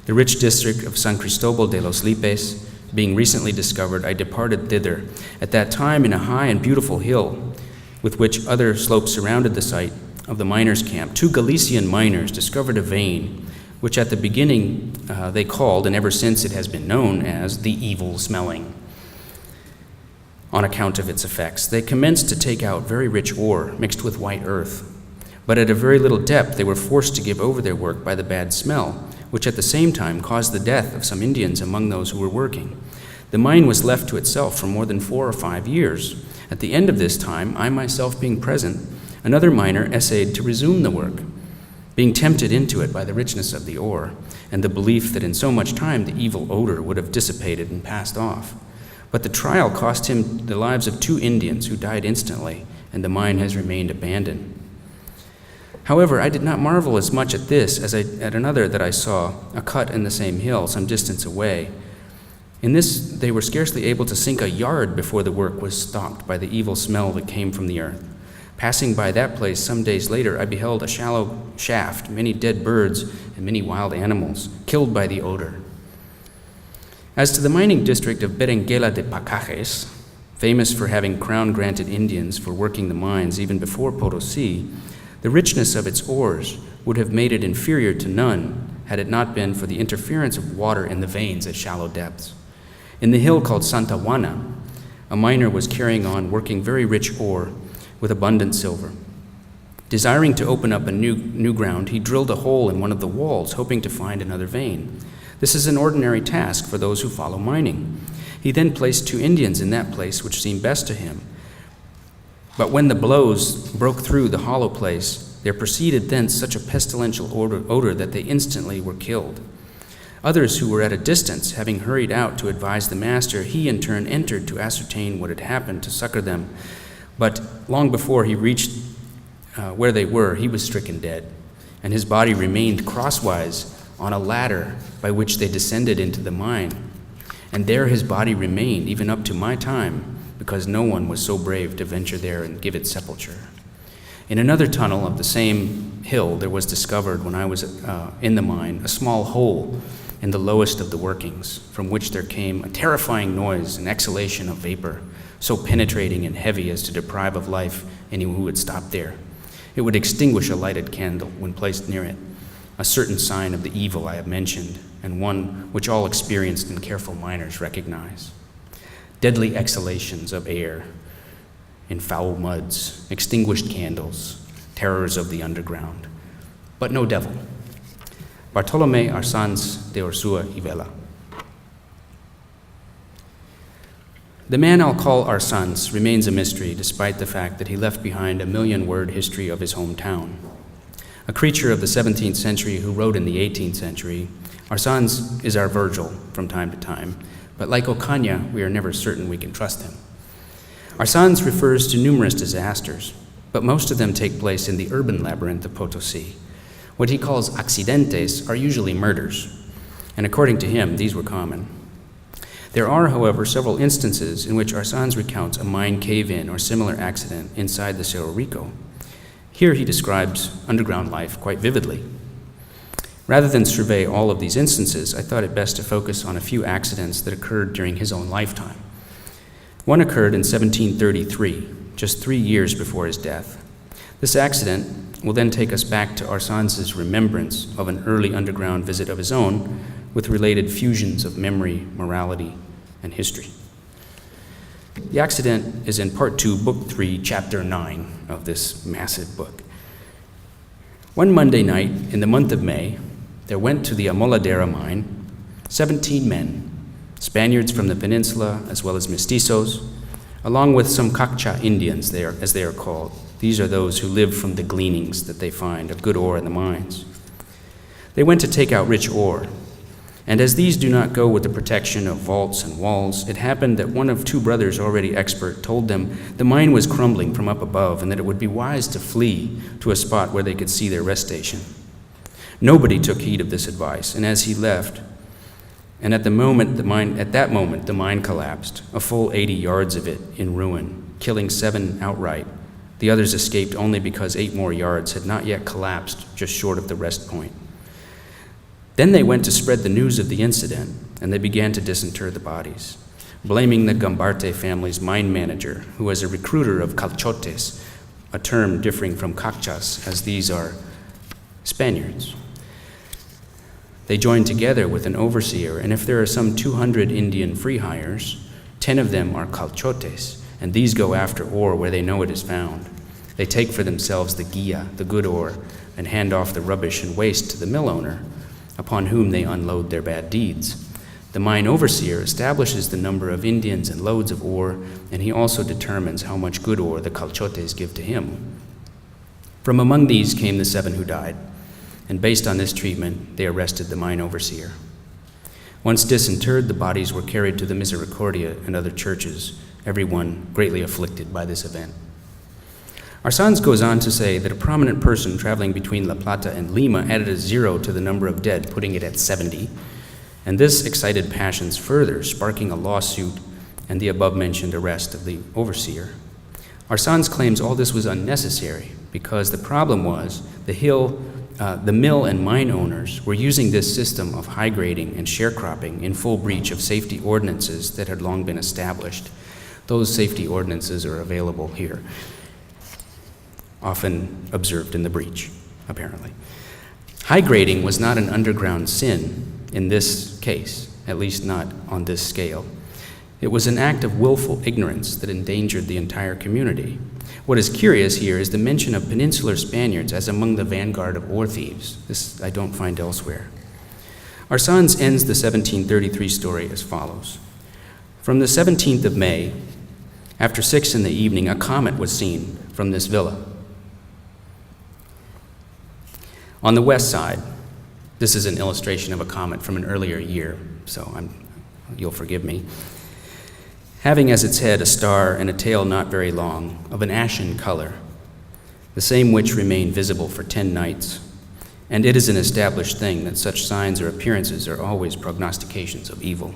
The rich district of San Cristobal de los Lipes, being recently discovered, I departed thither. At that time, in a high and beautiful hill, with which other slopes surrounded the site of the miners' camp, two Galician miners discovered a vein, which at the beginning they called, and ever since it has been known as, the evil smelling, on account of its effects. They commenced to take out very rich ore mixed with white earth. But at a very little depth, they were forced to give over their work by the bad smell, which at the same time caused the death of some Indians among those who were working. The mine was left to itself for more than 4 or 5 years. At the end of this time, I myself being present, another miner essayed to resume the work, being tempted into it by the richness of the ore and the belief that in so much time the evil odor would have dissipated and passed off. But the trial cost him the lives of 2 Indians who died instantly, and the mine has remained abandoned. However, I did not marvel as much at this as at another that I saw, a cut in the same hill some distance away. In this, they were scarcely able to sink a yard before the work was stopped by the evil smell that came from the earth. Passing by that place some days later, I beheld a shallow shaft, many dead birds, and many wild animals, killed by the odor. As to the mining district of Berenguela de Pacajes, famous for having crown-granted Indians for working the mines even before Potosi, the richness of its ores would have made it inferior to none had it not been for the interference of water in the veins at shallow depths. In the hill called Santa Juana, a miner was carrying on working very rich ore with abundant silver. Desiring to open up a new ground, he drilled a hole in one of the walls, hoping to find another vein. This is an ordinary task for those who follow mining. He then placed 2 Indians in that place which seemed best to him. But when the blows broke through the hollow place, there proceeded thence such a pestilential odor that they instantly were killed. Others who were at a distance, having hurried out to advise the master, he in turn entered to ascertain what had happened to succor them. But long before he reached where they were, he was stricken dead, and his body remained crosswise on a ladder by which they descended into the mine. And there his body remained, even up to my time, because no one was so brave to venture there and give it sepulture. In another tunnel of the same hill, there was discovered, when I was in the mine, a small hole in the lowest of the workings, from which there came a terrifying noise, an exhalation of vapor, so penetrating and heavy as to deprive of life anyone who had stopped there. It would extinguish a lighted candle when placed near it, a certain sign of the evil I have mentioned, and one which all experienced and careful miners recognize. Deadly exhalations of air in foul muds, extinguished candles, terrors of the underground, but no devil. Bartolomé Arsans de Ursúa y Vela. The man I'll call Arsans remains a mystery, despite the fact that he left behind a 1,000,000-word history of his hometown. A creature of the 17th century who wrote in the 18th century, Arsans is our Virgil from time to time, but like Ocaña, we are never certain we can trust him. Arsans refers to numerous disasters, but most of them take place in the urban labyrinth of Potosi. What he calls accidentes are usually murders, and according to him, these were common. There are, however, several instances in which Arsans recounts a mine cave-in or similar accident inside the Cerro Rico. Here he describes underground life quite vividly. Rather than survey all of these instances, I thought it best to focus on a few accidents that occurred during his own lifetime. One occurred in 1733, just 3 years before his death. This accident will then take us back to Arsans's remembrance of an early underground visit of his own, with related fusions of memory, morality, and history. The accident is in Part 2, Book 3, Chapter 9 of this massive book. One Monday night in the month of May, there went to the Amoladera mine 17 men, Spaniards from the peninsula as well as mestizos, along with some Caccha Indians, as they are called. These are those who live from the gleanings that they find of good ore in the mines. They went to take out rich ore, and as these do not go with the protection of vaults and walls, it happened that one of 2 brothers already expert told them the mine was crumbling from up above and that it would be wise to flee to a spot where they could see their rest station. Nobody took heed of this advice, and as he left, and at that moment the mine collapsed, a full 80 yards of it in ruin, killing 7 outright. The others escaped only because 8 more yards had not yet collapsed just short of the rest point. Then they went to spread the news of the incident, and they began to disinter the bodies, blaming the Gambarte family's mine manager, who was a recruiter of calchotes, a term differing from cachas, as these are Spaniards. They joined together with an overseer, and if there are some 200 Indian free hires, 10 of them are calchotes, and these go after ore where they know it is found. They take for themselves the guia, the good ore, and hand off the rubbish and waste to the mill owner, upon whom they unload their bad deeds. The mine overseer establishes the number of Indians and loads of ore, and he also determines how much good ore the calchotes give to him. From among these came the 7 who died, and based on this treatment, they arrested the mine overseer. Once disinterred, the bodies were carried to the Misericordia and other churches, everyone greatly afflicted by this event. Arsans goes on to say that a prominent person traveling between La Plata and Lima added a 0 to the number of dead, putting it at 70, and this excited passions further, sparking a lawsuit and the above-mentioned arrest of the overseer. Arsans claims all this was unnecessary because the problem was the mill and mine owners were using this system of high grading and sharecropping in full breach of safety ordinances that had long been established. Those safety ordinances are available here, often observed in the breach, apparently. High grading was not an underground sin in this case, at least not on this scale. It was an act of willful ignorance that endangered the entire community. What is curious here is the mention of peninsular Spaniards as among the vanguard of ore thieves. This I don't find elsewhere. Arsans ends the 1733 story as follows. From the 17th of May, after 6 in the evening, a comet was seen from this villa. On the west side, This is an illustration of a comet from an earlier year, so you'll forgive me. Having as its head a star and a tail not very long, of an ashen color, the same which remain visible for 10 nights. And it is an established thing that such signs or appearances are always prognostications of evil.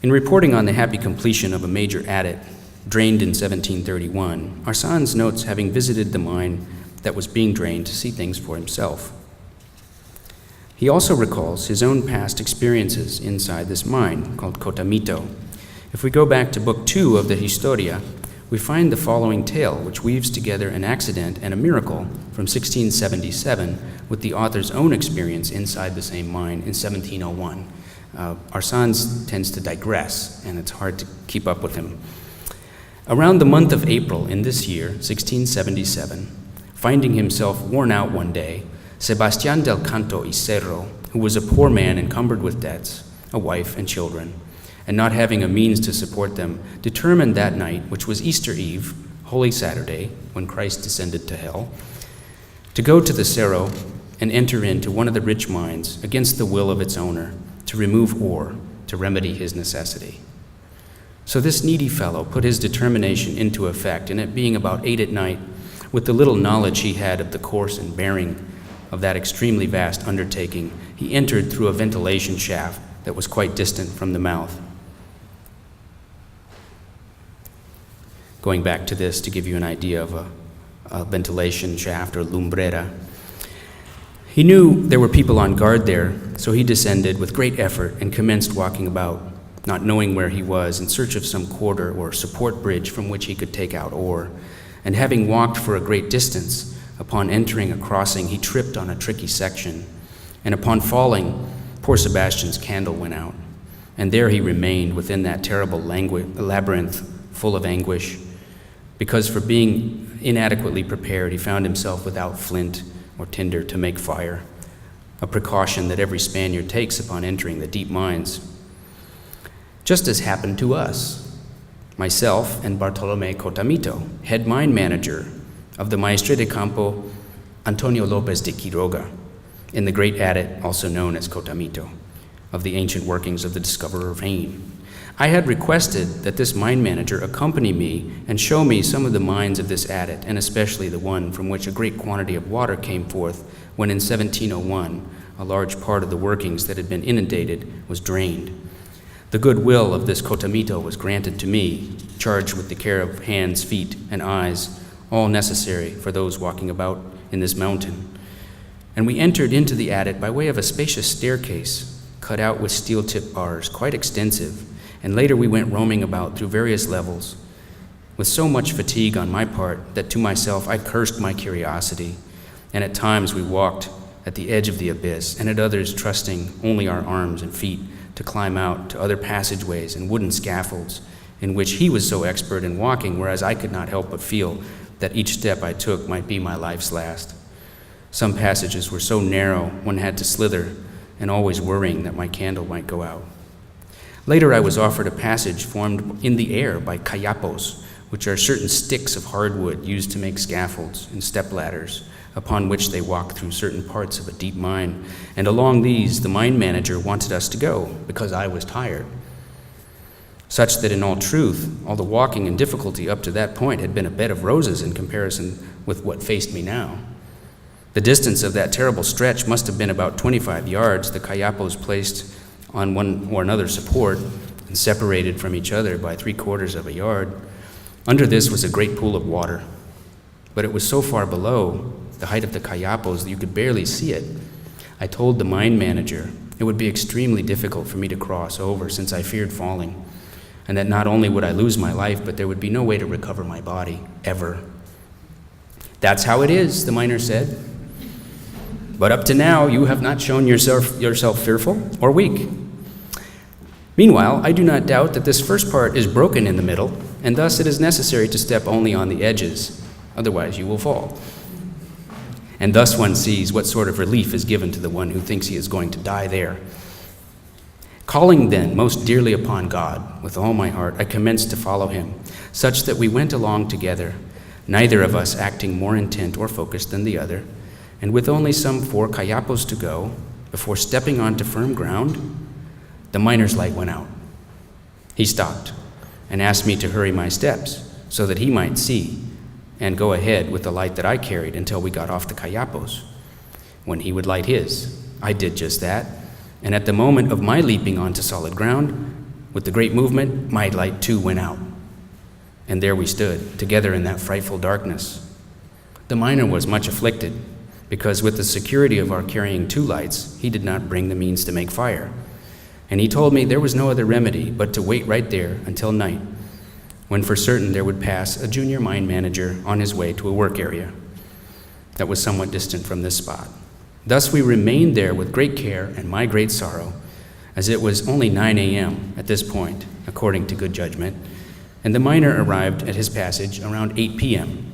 In reporting on the happy completion of a major adit, drained in 1731, Arsans notes having visited the mine that was being drained to see things for himself. He also recalls his own past experiences inside this mine, called Cotamito. If we go back to Book 2 of the Historia, we find the following tale, which weaves together an accident and a miracle from 1677 with the author's own experience inside the same mine in 1701. Arsans tends to digress, and it's hard to keep up with him. Around the month of April in this year, 1677, finding himself worn out one day, Sebastián del Canto y Cerro, who was a poor man encumbered with debts, a wife and children, and not having a means to support them, determined that night, which was Easter Eve, Holy Saturday, when Christ descended to hell, to go to the Cerro and enter into one of the rich mines against the will of its owner, to remove ore, to remedy his necessity. So this needy fellow put his determination into effect, and it being about 8 at night, with the little knowledge he had of the course and bearing of that extremely vast undertaking, he entered through a ventilation shaft that was quite distant from the mouth. Going back to this to give you an idea of a ventilation shaft or lumbrera. He knew there were people on guard there, so he descended with great effort and commenced walking about, not knowing where he was, in search of some quarter or support bridge from which he could take out ore. And having walked for a great distance, upon entering a crossing, he tripped on a tricky section, and upon falling, poor Sebastian's candle went out. And there he remained within that terrible labyrinth full of anguish, because for being inadequately prepared, he found himself without flint or tinder to make fire, a precaution that every Spaniard takes upon entering the deep mines. Just as happened to us, myself and Bartolome Cotamito, head mine manager of the Maestre de Campo Antonio Lopez de Quiroga, in the great adit also known as Cotamito, of the ancient workings of the discoverer of Jaén. I had requested that this mine manager accompany me and show me some of the mines of this adit, and especially the one from which a great quantity of water came forth when in 1701 a large part of the workings that had been inundated was drained. The goodwill of this Cotamito was granted to me, charged with the care of hands, feet, and eyes, all necessary for those walking about in this mountain. And we entered into the adit by way of a spacious staircase, cut out with steel-tipped bars, quite extensive, and later we went roaming about through various levels, with so much fatigue on my part that to myself I cursed my curiosity, and at times we walked at the edge of the abyss, and at others trusting only our arms and feet to climb out to other passageways and wooden scaffolds in which he was so expert in walking, whereas I could not help but feel that each step I took might be my life's last. Some passages were so narrow one had to slither, and always worrying that my candle might go out. Later I was offered a passage formed in the air by cayapos, which are certain sticks of hardwood used to make scaffolds and step ladders, upon which they walk through certain parts of a deep mine, and along these the mine manager wanted us to go, because I was tired. Such that in all truth, all the walking and difficulty up to that point had been a bed of roses in comparison with what faced me now. The distance of that terrible stretch must have been about 25 yards, the cayapos placed on one or another support and separated from each other by 3/4 of a yard. Under this was a great pool of water, but it was so far below the height of the cayapos that you could barely see it. I told the mine manager it would be extremely difficult for me to cross over, since I feared falling, and that not only would I lose my life, but there would be no way to recover my body, ever. "That's how it is," the miner said. "But up to now, you have not shown yourself fearful or weak. Meanwhile, I do not doubt that this first part is broken in the middle, and thus it is necessary to step only on the edges, otherwise you will fall. And thus one sees what sort of relief is given to the one who thinks he is going to die there. Calling then most dearly upon God, with all my heart, I commenced to follow him, such that we went along together, neither of us acting more intent or focused than the other, and with only some 4 cayapos to go, before stepping onto firm ground, the miner's light went out. He stopped and asked me to hurry my steps so that he might see and go ahead with the light that I carried until we got off the cayapos. When he would light his, I did just that, and at the moment of my leaping onto solid ground, with the great movement, my light too went out. And there we stood, together in that frightful darkness. The miner was much afflicted, because with the security of our carrying 2 lights, he did not bring the means to make fire. And he told me there was no other remedy but to wait right there until night, when for certain there would pass a junior mine manager on his way to a work area that was somewhat distant from this spot. Thus we remained there with great care and my great sorrow, as it was only 9 a.m. at this point, according to good judgment, and the miner arrived at his passage around 8 p.m.,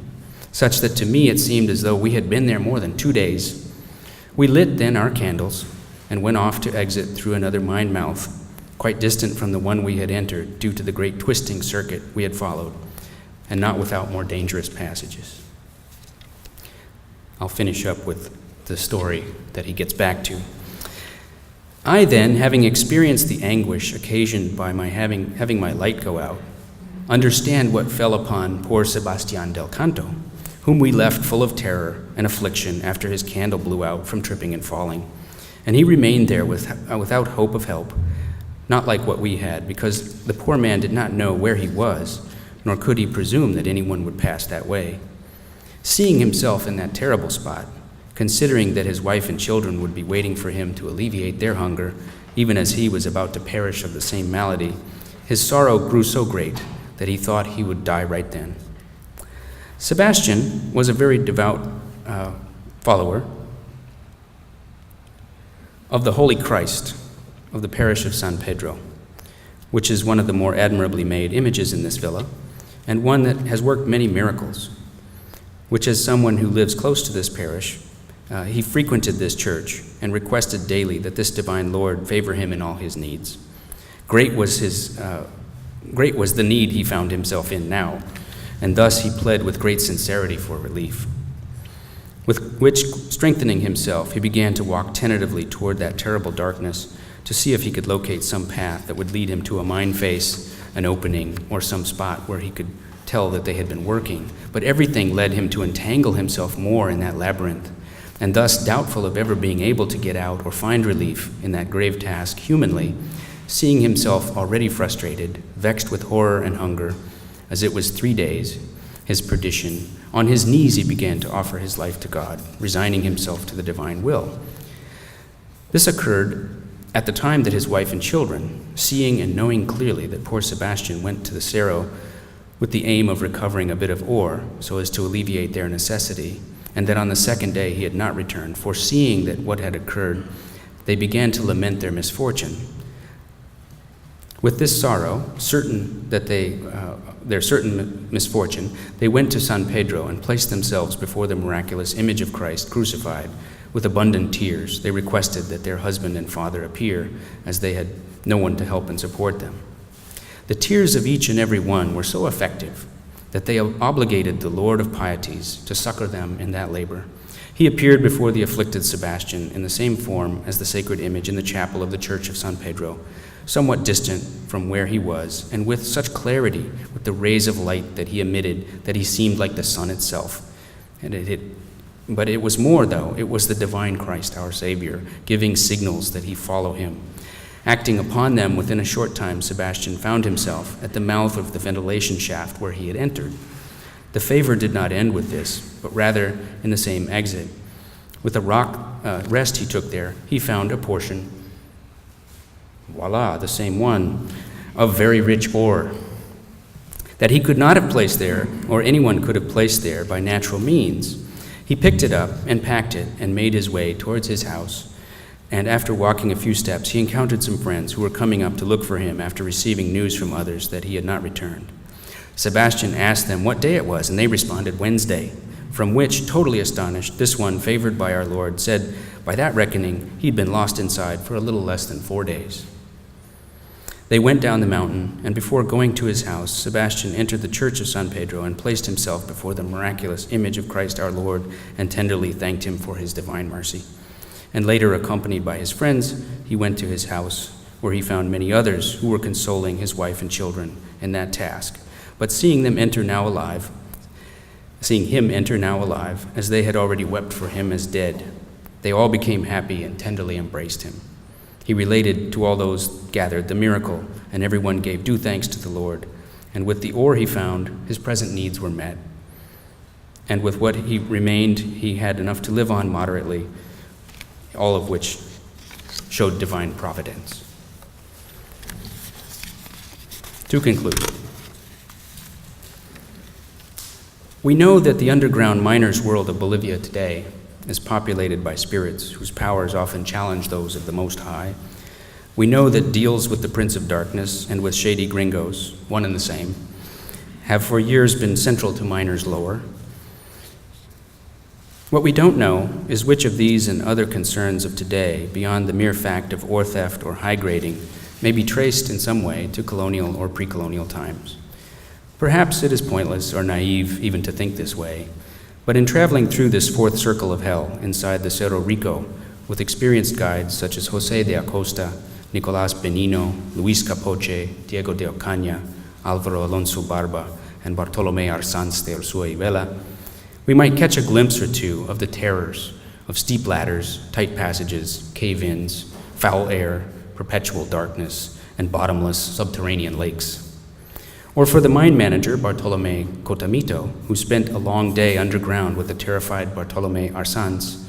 such that to me it seemed as though we had been there more than 2 days. We lit then our candles and went off to exit through another mine mouth, quite distant from the one we had entered due to the great twisting circuit we had followed, and not without more dangerous passages. I'll finish up with the story that he gets back to. I then, having experienced the anguish occasioned by my having my light go out, understand what fell upon poor Sebastian del Canto, whom we left full of terror and affliction after his candle blew out from tripping and falling. And he remained there without hope of help, not like what we had, because the poor man did not know where he was, nor could he presume that anyone would pass that way. Seeing himself in that terrible spot, considering that his wife and children would be waiting for him to alleviate their hunger, even as he was about to perish of the same malady, his sorrow grew so great that he thought he would die right then. Sebastian was a very devout follower of the Holy Christ of the parish of San Pedro, which is one of the more admirably made images in this villa, and one that has worked many miracles, which as someone who lives close to this parish, he frequented this church and requested daily that this divine Lord favor him in all his needs. Great was the need he found himself in now, and thus he pled with great sincerity for relief. With which, strengthening himself, he began to walk tentatively toward that terrible darkness to see if he could locate some path that would lead him to a mine face, an opening, or some spot where he could tell that they had been working. But everything led him to entangle himself more in that labyrinth, and thus, doubtful of ever being able to get out or find relief in that grave task humanly, seeing himself already frustrated, vexed with horror and hunger, as it was 3 days, his perdition, on his knees he began to offer his life to God, resigning himself to the divine will. This occurred at the time that his wife and children, seeing and knowing clearly that poor Sebastian went to the Cerro with the aim of recovering a bit of ore so as to alleviate their necessity, and that on the 2nd day he had not returned, foreseeing that what had occurred, they began to lament their misfortune. With this sorrow, certain that their certain misfortune, they went to San Pedro and placed themselves before the miraculous image of Christ crucified. With abundant tears, they requested that their husband and father appear, as they had no one to help and support them. The tears of each and every one were so effective that they obligated the Lord of Pieties to succor them in that labor. He appeared before the afflicted Sebastian in the same form as the sacred image in the chapel of the Church of San Pedro, somewhat distant from where he was, and with such clarity with the rays of light that he emitted that he seemed like the sun itself. But it was more, though. It was the divine Christ, our Savior, giving signals that he follow him. Acting upon them, within a short time, Sebastian found himself at the mouth of the ventilation shaft where he had entered. The favor did not end with this, but rather in the same exit. With a rock rest he took there, he found a portion, voila, the same one, of very rich ore, that he could not have placed there, or anyone could have placed there by natural means. He picked it up and packed it and made his way towards his house. And after walking a few steps, he encountered some friends who were coming up to look for him after receiving news from others that he had not returned. Sebastian asked them what day it was, and they responded, Wednesday, from which, totally astonished, this one, favored by our Lord, said by that reckoning he'd been lost inside for a little less than 4 days. They went down the mountain, and before going to his house, Sebastian entered the church of San Pedro and placed himself before the miraculous image of Christ our Lord and tenderly thanked him for his divine mercy. And later, accompanied by his friends, he went to his house, where he found many others who were consoling his wife and children in that task. But seeing him enter now alive, as they had already wept for him as dead, they all became happy and tenderly embraced him. He related to all those gathered the miracle, and everyone gave due thanks to the Lord. And with the ore he found, his present needs were met. And with what he remained, he had enough to live on moderately, all of which showed divine providence. To conclude, we know that the underground miners' world of Bolivia today is populated by spirits whose powers often challenge those of the Most High. We know that deals with the Prince of Darkness and with shady gringos, one and the same, have for years been central to miners' lore. What we don't know is which of these and other concerns of today, beyond the mere fact of ore theft or high grading, may be traced in some way to colonial or pre-colonial times. Perhaps it is pointless or naive even to think this way, but in traveling through this fourth circle of hell inside the Cerro Rico with experienced guides such as Jose de Acosta, Nicolás Benino, Luis Capoche, Diego de Ocaña, Álvaro Alonso Barba, and Bartolomé Arsanz de Ursúa y Vela, we might catch a glimpse or two of the terrors of steep ladders, tight passages, cave-ins, foul air, perpetual darkness, and bottomless subterranean lakes. Or for the mine manager, Bartolomé Cotamito, who spent a long day underground with the terrified Bartolomé Arsanz,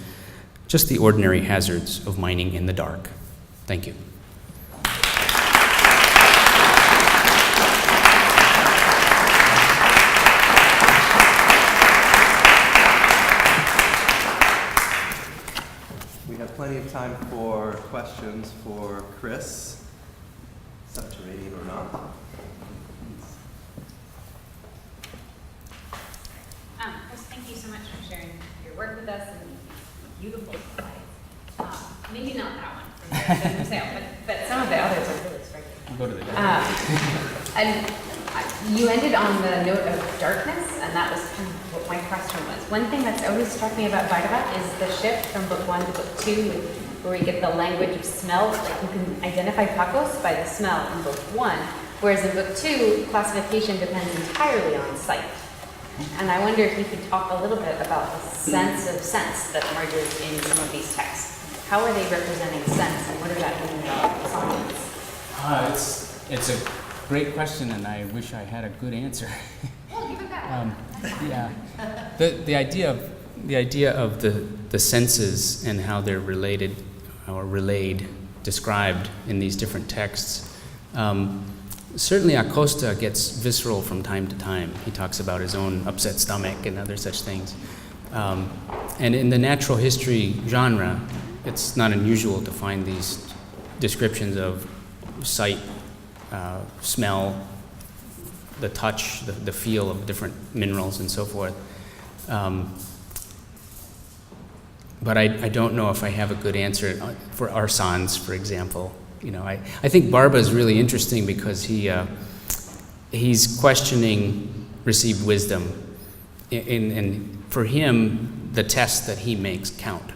just the ordinary hazards of mining in the dark. Thank you. We have plenty of time for questions for Kris, subterranean or not. First, thank you so much for sharing your work with us and beautiful slides. Maybe not that one from sale, but some of the others are really striking. Go to the And you ended on the note of darkness, and that was kind of what my question was. One thing that's always struck me about Bhairava is the shift from book 1 to book 2, where we get the language of smell. Like you can identify tacos by the smell in book 1, whereas in book 2, classification depends entirely on sight. And I wonder if you could talk a little bit about the sense of sense that emerges in some of these texts. How are they representing sense, and what does that mean about science? It's a great question, and I wish I had a good answer. Well, give it back. Yeah, the idea of the senses and how they're related or relayed, described in these different texts. Certainly Acosta gets visceral from time to time. He talks about his own upset stomach and other such things. And in the natural history genre, it's not unusual to find these descriptions of sight, smell, the touch, the feel of different minerals and so forth. But I don't know if I have a good answer for Arsanz, for example. You know, I think Barba is really interesting because he's questioning received wisdom. And for him, the tests that he makes count.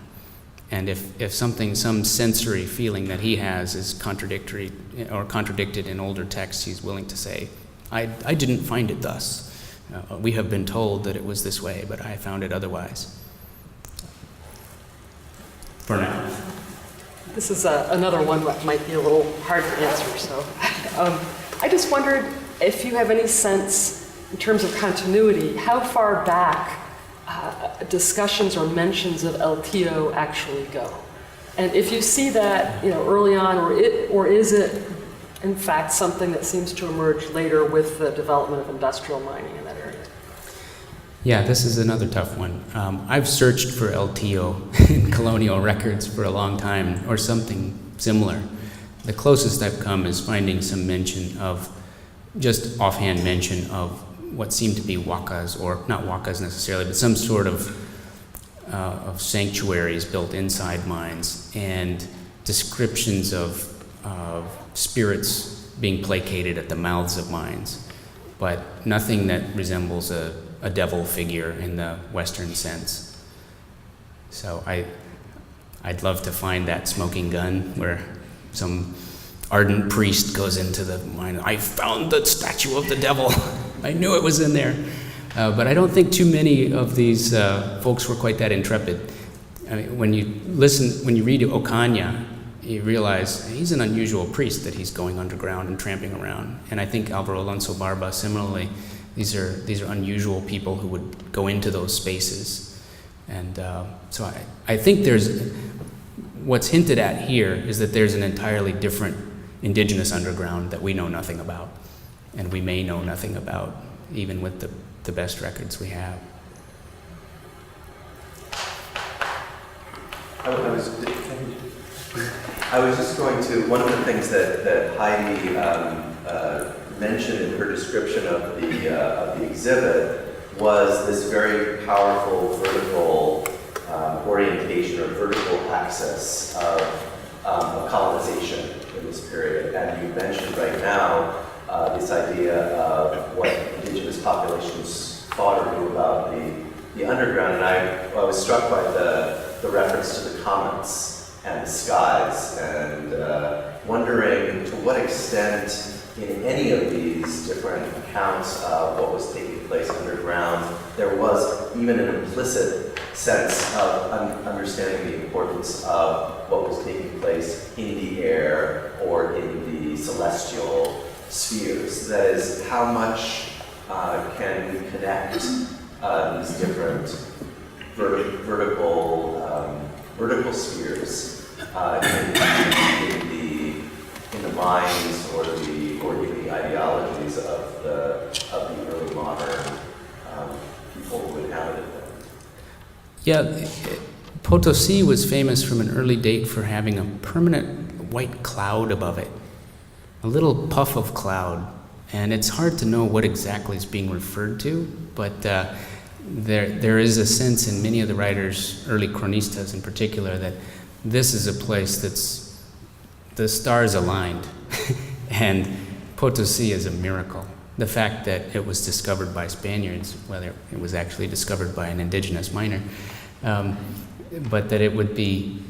And if something, some sensory feeling that he has is contradictory or contradicted in older texts, he's willing to say, I didn't find it thus. We have been told that it was this way, but I found it otherwise. For now. This is another one that might be a little hard to answer. So I just wondered if you have any sense in terms of continuity, how far back discussions or mentions of El Tío actually go. And if you see that, early on, or is it in fact something that seems to emerge later with the development of industrial mining in that area? Yeah, this is another tough one. I've searched for El Tío in colonial records for a long time, or something similar. The closest I've come is finding some mention of, just offhand mention of what seemed to be wakas, or not wakas necessarily, but some sort of sanctuaries built inside mines, and descriptions of spirits being placated at the mouths of mines, but nothing that resembles a devil figure in the Western sense. So I'd love to find that smoking gun where some ardent priest goes into the mine. I found the statue of the devil. I knew it was in there. But I don't think too many of these folks were quite that intrepid. I mean, when you read Ocaña, you realize he's an unusual priest that he's going underground and tramping around. And I think Alvaro Alonso Barba, similarly, these are unusual people who would go into those spaces. And so I think what's hinted at here is that there's an entirely different indigenous underground that we know nothing about, and we may know nothing about, even with the best records we have. I was just going to, one of the things that Heidi mentioned in her description of the exhibit was this very powerful vertical orientation or vertical axis of colonization in this period. And you mentioned right now this idea of what indigenous populations thought or knew about the underground. And I was struck by the reference to the comets and the skies, and wondering to what extent in any of these different accounts of what was taking place underground, there was even an implicit sense of understanding the importance of what was taking place in the air or in the celestial spheres. That is, how much can we connect these different vertical spheres in the minds or even the ideologies of the early modern people who inhabited them. Yeah, Potosi was famous from an early date for having a permanent white cloud above it, a little puff of cloud, and it's hard to know what exactly is being referred to, but there is a sense in many of the writers, early chronistas in particular, that this is a place that's the stars aligned, and Potosi is a miracle. The fact that it was discovered by Spaniards, whether it was actually discovered by an indigenous miner, but that it would be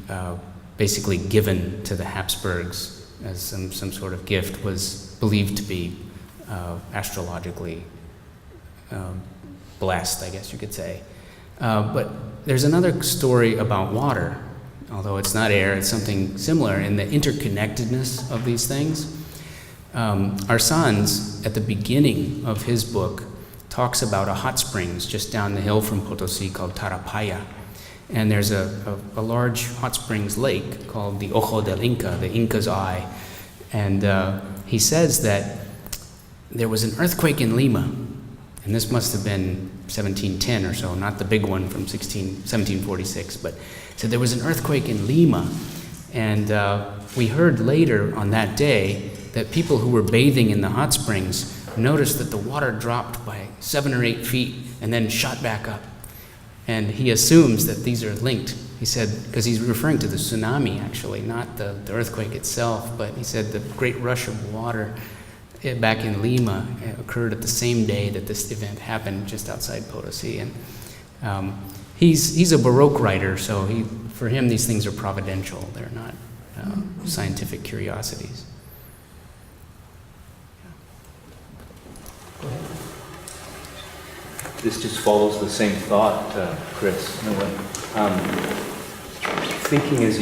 basically given to the Habsburgs as some sort of gift, was believed to be astrologically blessed, I guess you could say. But there's another story about water, although it's not air, it's something similar in the interconnectedness of these things. Arsans, at the beginning of his book, talks about a hot springs just down the hill from Potosi called Tarapaya. And there's a large hot springs lake called the Ojo del Inca, the Inca's Eye. And he says that there was an earthquake in Lima, and this must have been 1710 or so, not the big one from 1746, but so there was an earthquake in Lima, and we heard later on that day that people who were bathing in the hot springs noticed that the water dropped by 7 or 8 feet and then shot back up. And he assumes that these are linked. He said, because he's referring to the tsunami actually, not the earthquake itself, but he said the great rush of water back in Lima occurred at the same day that this event happened just outside Potosi. And he's a Baroque writer, so for him these things are providential. They're not scientific curiosities. This just follows the same thought, Kris. Thinking as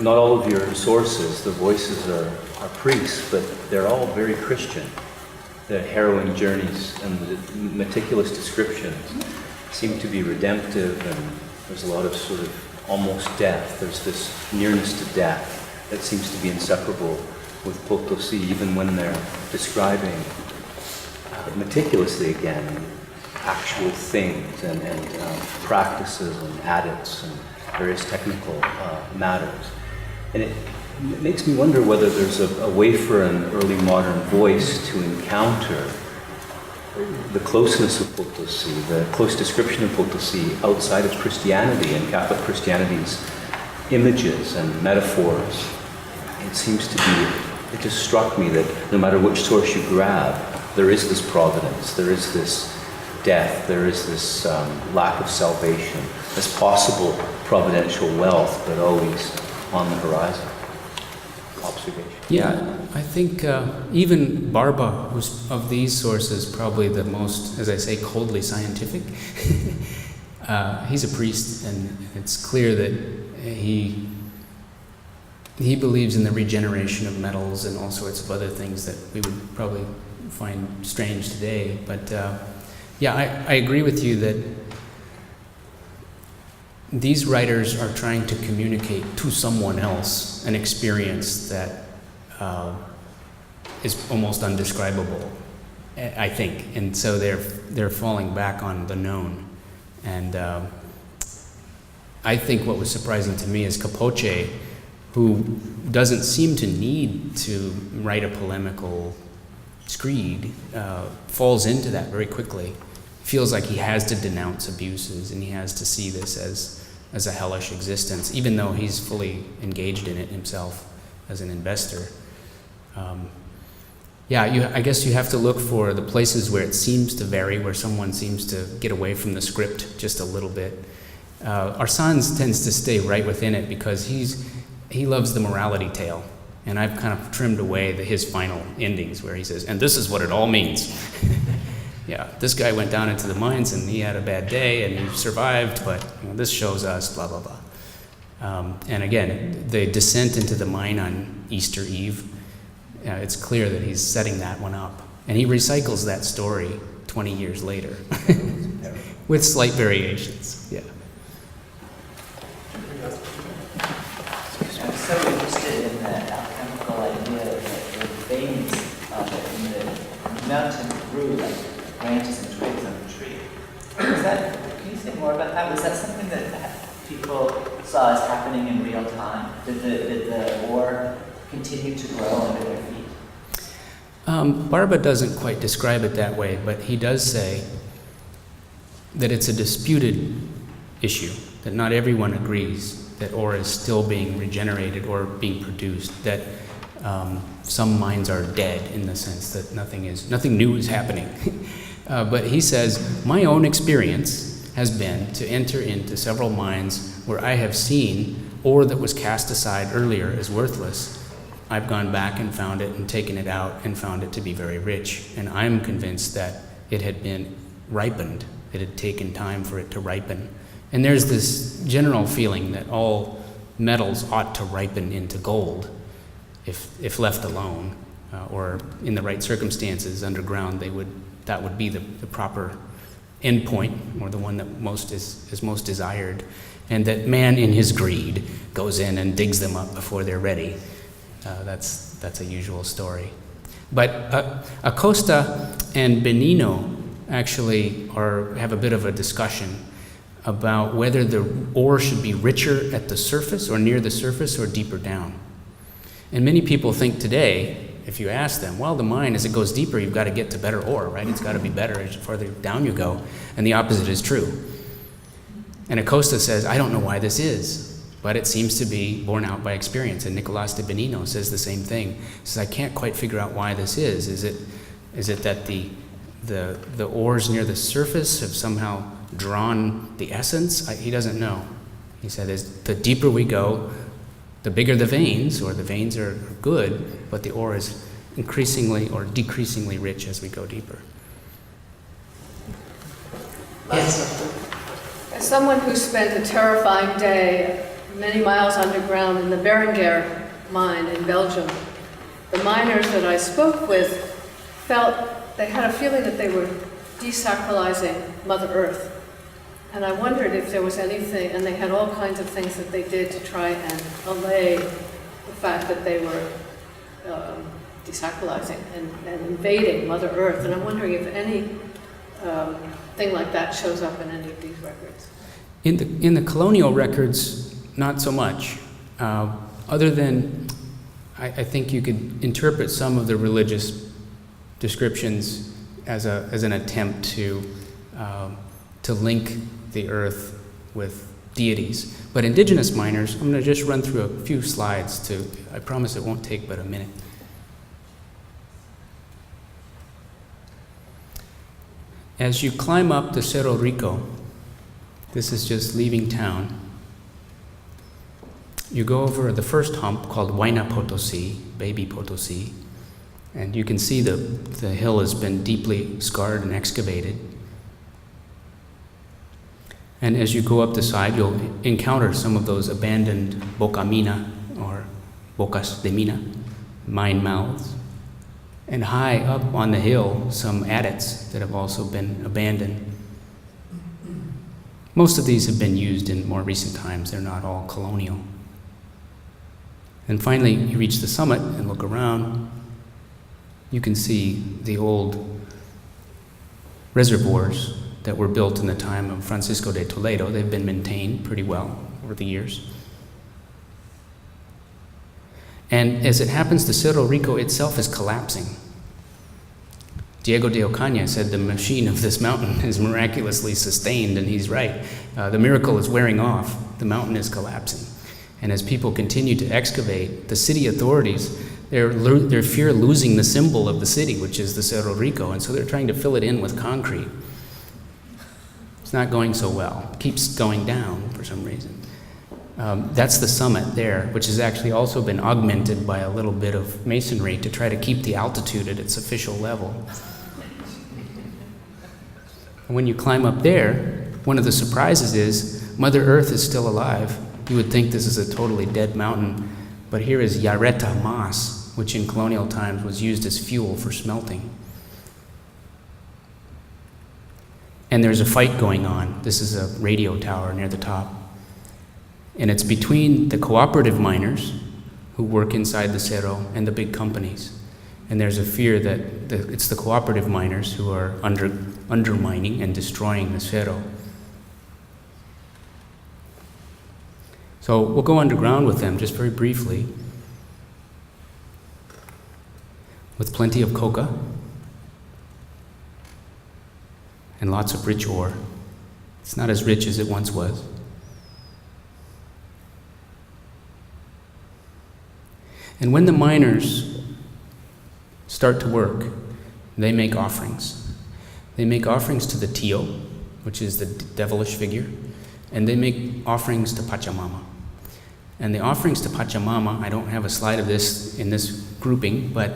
not all of your sources, the voices are priests, but they're all very Christian. The harrowing journeys and the meticulous descriptions seem to be redemptive, and there's a lot of sort of almost death. There's this nearness to death that seems to be inseparable with Potosi, even when they're describing meticulously again actual things and practices and adits and various technical matters. And it makes me wonder whether there's a way for an early modern voice to encounter the closeness of Potosi, the close description of Potosi outside of Christianity and Catholic Christianity's images and metaphors. It seems to be it just struck me that no matter which source you grab, there is this providence, there is this death, there is this lack of salvation, this possible providential wealth, but always on the horizon. Observation. Yeah, I think even Barba, who's of these sources probably the most, as I say, coldly scientific. He's a priest, and it's clear that he believes in the regeneration of metals and all sorts of other things that we would probably find strange today. But yeah, I agree with you that these writers are trying to communicate to someone else an experience that is almost undescribable, I think, and so they're falling back on the known. And I think what was surprising to me is Capoce, who doesn't seem to need to write a polemical screed, falls into that very quickly. Feels like he has to denounce abuses and he has to see this as a hellish existence, even though he's fully engaged in it himself as an investor. I guess you have to look for the places where it seems to vary, where someone seems to get away from the script just a little bit. Arsans tends to stay right within it because he loves the morality tale, and I've kind of trimmed away his final endings where he says, and this is what it all means. Yeah, this guy went down into the mines and he had a bad day and he survived, but this shows us blah, blah, blah. And again, the descent into the mine on Easter Eve, it's clear that he's setting that one up. And he recycles that story 20 years later with slight variations. Yeah. I'm so interested in the alchemical idea that the veins in the mountain grew like branches and twigs on a tree. Can you say more about that? Was that something that people saw as happening in real time? Did the ore continue to grow under their feet? Barba doesn't quite describe it that way, but he does say that it's a disputed issue, that not everyone agrees that ore is still being regenerated or being produced, that some mines are dead in the sense that nothing new is happening. But he says, my own experience has been to enter into several mines where I have seen ore that was cast aside earlier as worthless. I've gone back and found it and taken it out and found it to be very rich. And I'm convinced that it had been ripened. It had taken time for it to ripen. And there's this general feeling that all metals ought to ripen into gold if left alone, or in the right circumstances underground. That would be the proper endpoint, or the one that is most desired, and that man in his greed goes in and digs them up before they're ready. That's a usual story. But Acosta and Benino actually have a bit of a discussion about whether the ore should be richer at the surface or near the surface or deeper down. And many people think today, if you ask them, well, the mine, as it goes deeper, you've got to get to better ore, right? It's got to be better as farther down you go. And the opposite is true. And Acosta says, I don't know why this is, but it seems to be borne out by experience. And Nicolas de Benino says the same thing. He says, I can't quite figure out why this is. Is it that the ores near the surface have somehow drawn the essence? He doesn't know. He said, the deeper we go, the bigger the veins, or the veins are good, but the ore is increasingly or decreasingly rich as we go deeper. Yes. As someone who spent a terrifying day many miles underground in the Berenguer mine in Belgium, the miners that I spoke with felt they had a feeling that they were desacralizing Mother Earth. And I wondered if there was anything, and they had all kinds of things that they did to try and allay the fact that they were desacralizing and invading Mother Earth. And I'm wondering if any thing like that shows up in any of these records. In the colonial records, not so much. Other than, I think you could interpret some of the religious descriptions as an attempt to link the earth with deities. But indigenous miners, I'm going to just run through a few slides I promise it won't take but a minute. as you climb up the Cerro Rico, this is just leaving town, you go over the first hump called Huayna Potosi, Baby Potosi, and you can see the hill has been deeply scarred and excavated. And as you go up the side, you'll encounter some of those abandoned boca mina, or bocas de mina, mine mouths. And high up on the hill, some adits that have also been abandoned. Most of these have been used in more recent times. They're not all colonial. And finally, you reach the summit and look around. You can see the old reservoirs that were built in the time of Francisco de Toledo. They've been maintained pretty well over the years. And as it happens, the Cerro Rico itself is collapsing. Diego de Ocaña said the machine of this mountain is miraculously sustained, and he's right. The miracle is wearing off. The mountain is collapsing. And as people continue to excavate, the city authorities, they fear losing the symbol of the city, which is the Cerro Rico, and so they're trying to fill it in with concrete. It's not going so well. It keeps going down for some reason. That's the summit there, which has actually also been augmented by a little bit of masonry to try to keep the altitude at its official level. And when you climb up there, one of the surprises is Mother Earth is still alive. You would think this is a totally dead mountain, but here is Yareta moss, which in colonial times was used as fuel for smelting. And there's a fight going on. This is a radio tower near the top. And it's between the cooperative miners who work inside the Cerro and the big companies. And there's a fear that it's the cooperative miners who are undermining and destroying the Cerro. So we'll go underground with them just very briefly, with plenty of coca and lots of rich ore. It's not as rich as it once was. And when the miners start to work, they make offerings. They make offerings to the Tio, which is the devilish figure, and they make offerings to Pachamama. And the offerings to Pachamama, I don't have a slide of this in this grouping, but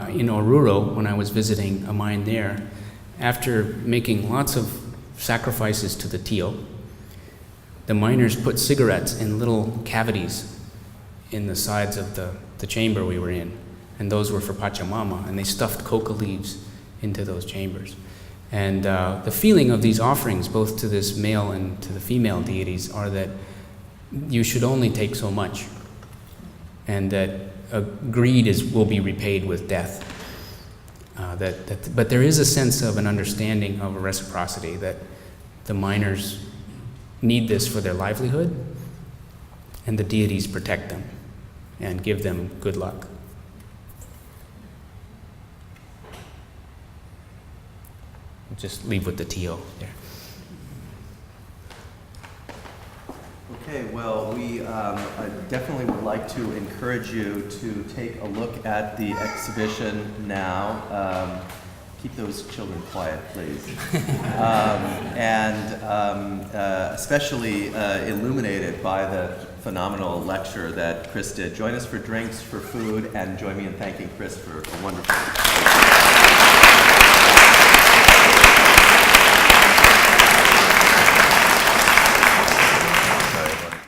in Oruro, when I was visiting a mine there, after making lots of sacrifices to the Tio, the miners put cigarettes in little cavities in the sides of the chamber we were in, and those were for Pachamama, and they stuffed coca leaves into those chambers. And the feeling of these offerings, both to this male and to the female deities, are that you should only take so much, and that greed will be repaid with death. But there is a sense of an understanding of a reciprocity, that the miners need this for their livelihood, and the deities protect them and give them good luck. We'll just leave with the Tio there. Okay, well, we definitely would like to encourage you to take a look at the exhibition now. Keep those children quiet, please. Especially illuminated by the phenomenal lecture that Kris did. Join us for drinks, for food, and join me in thanking Kris for a wonderful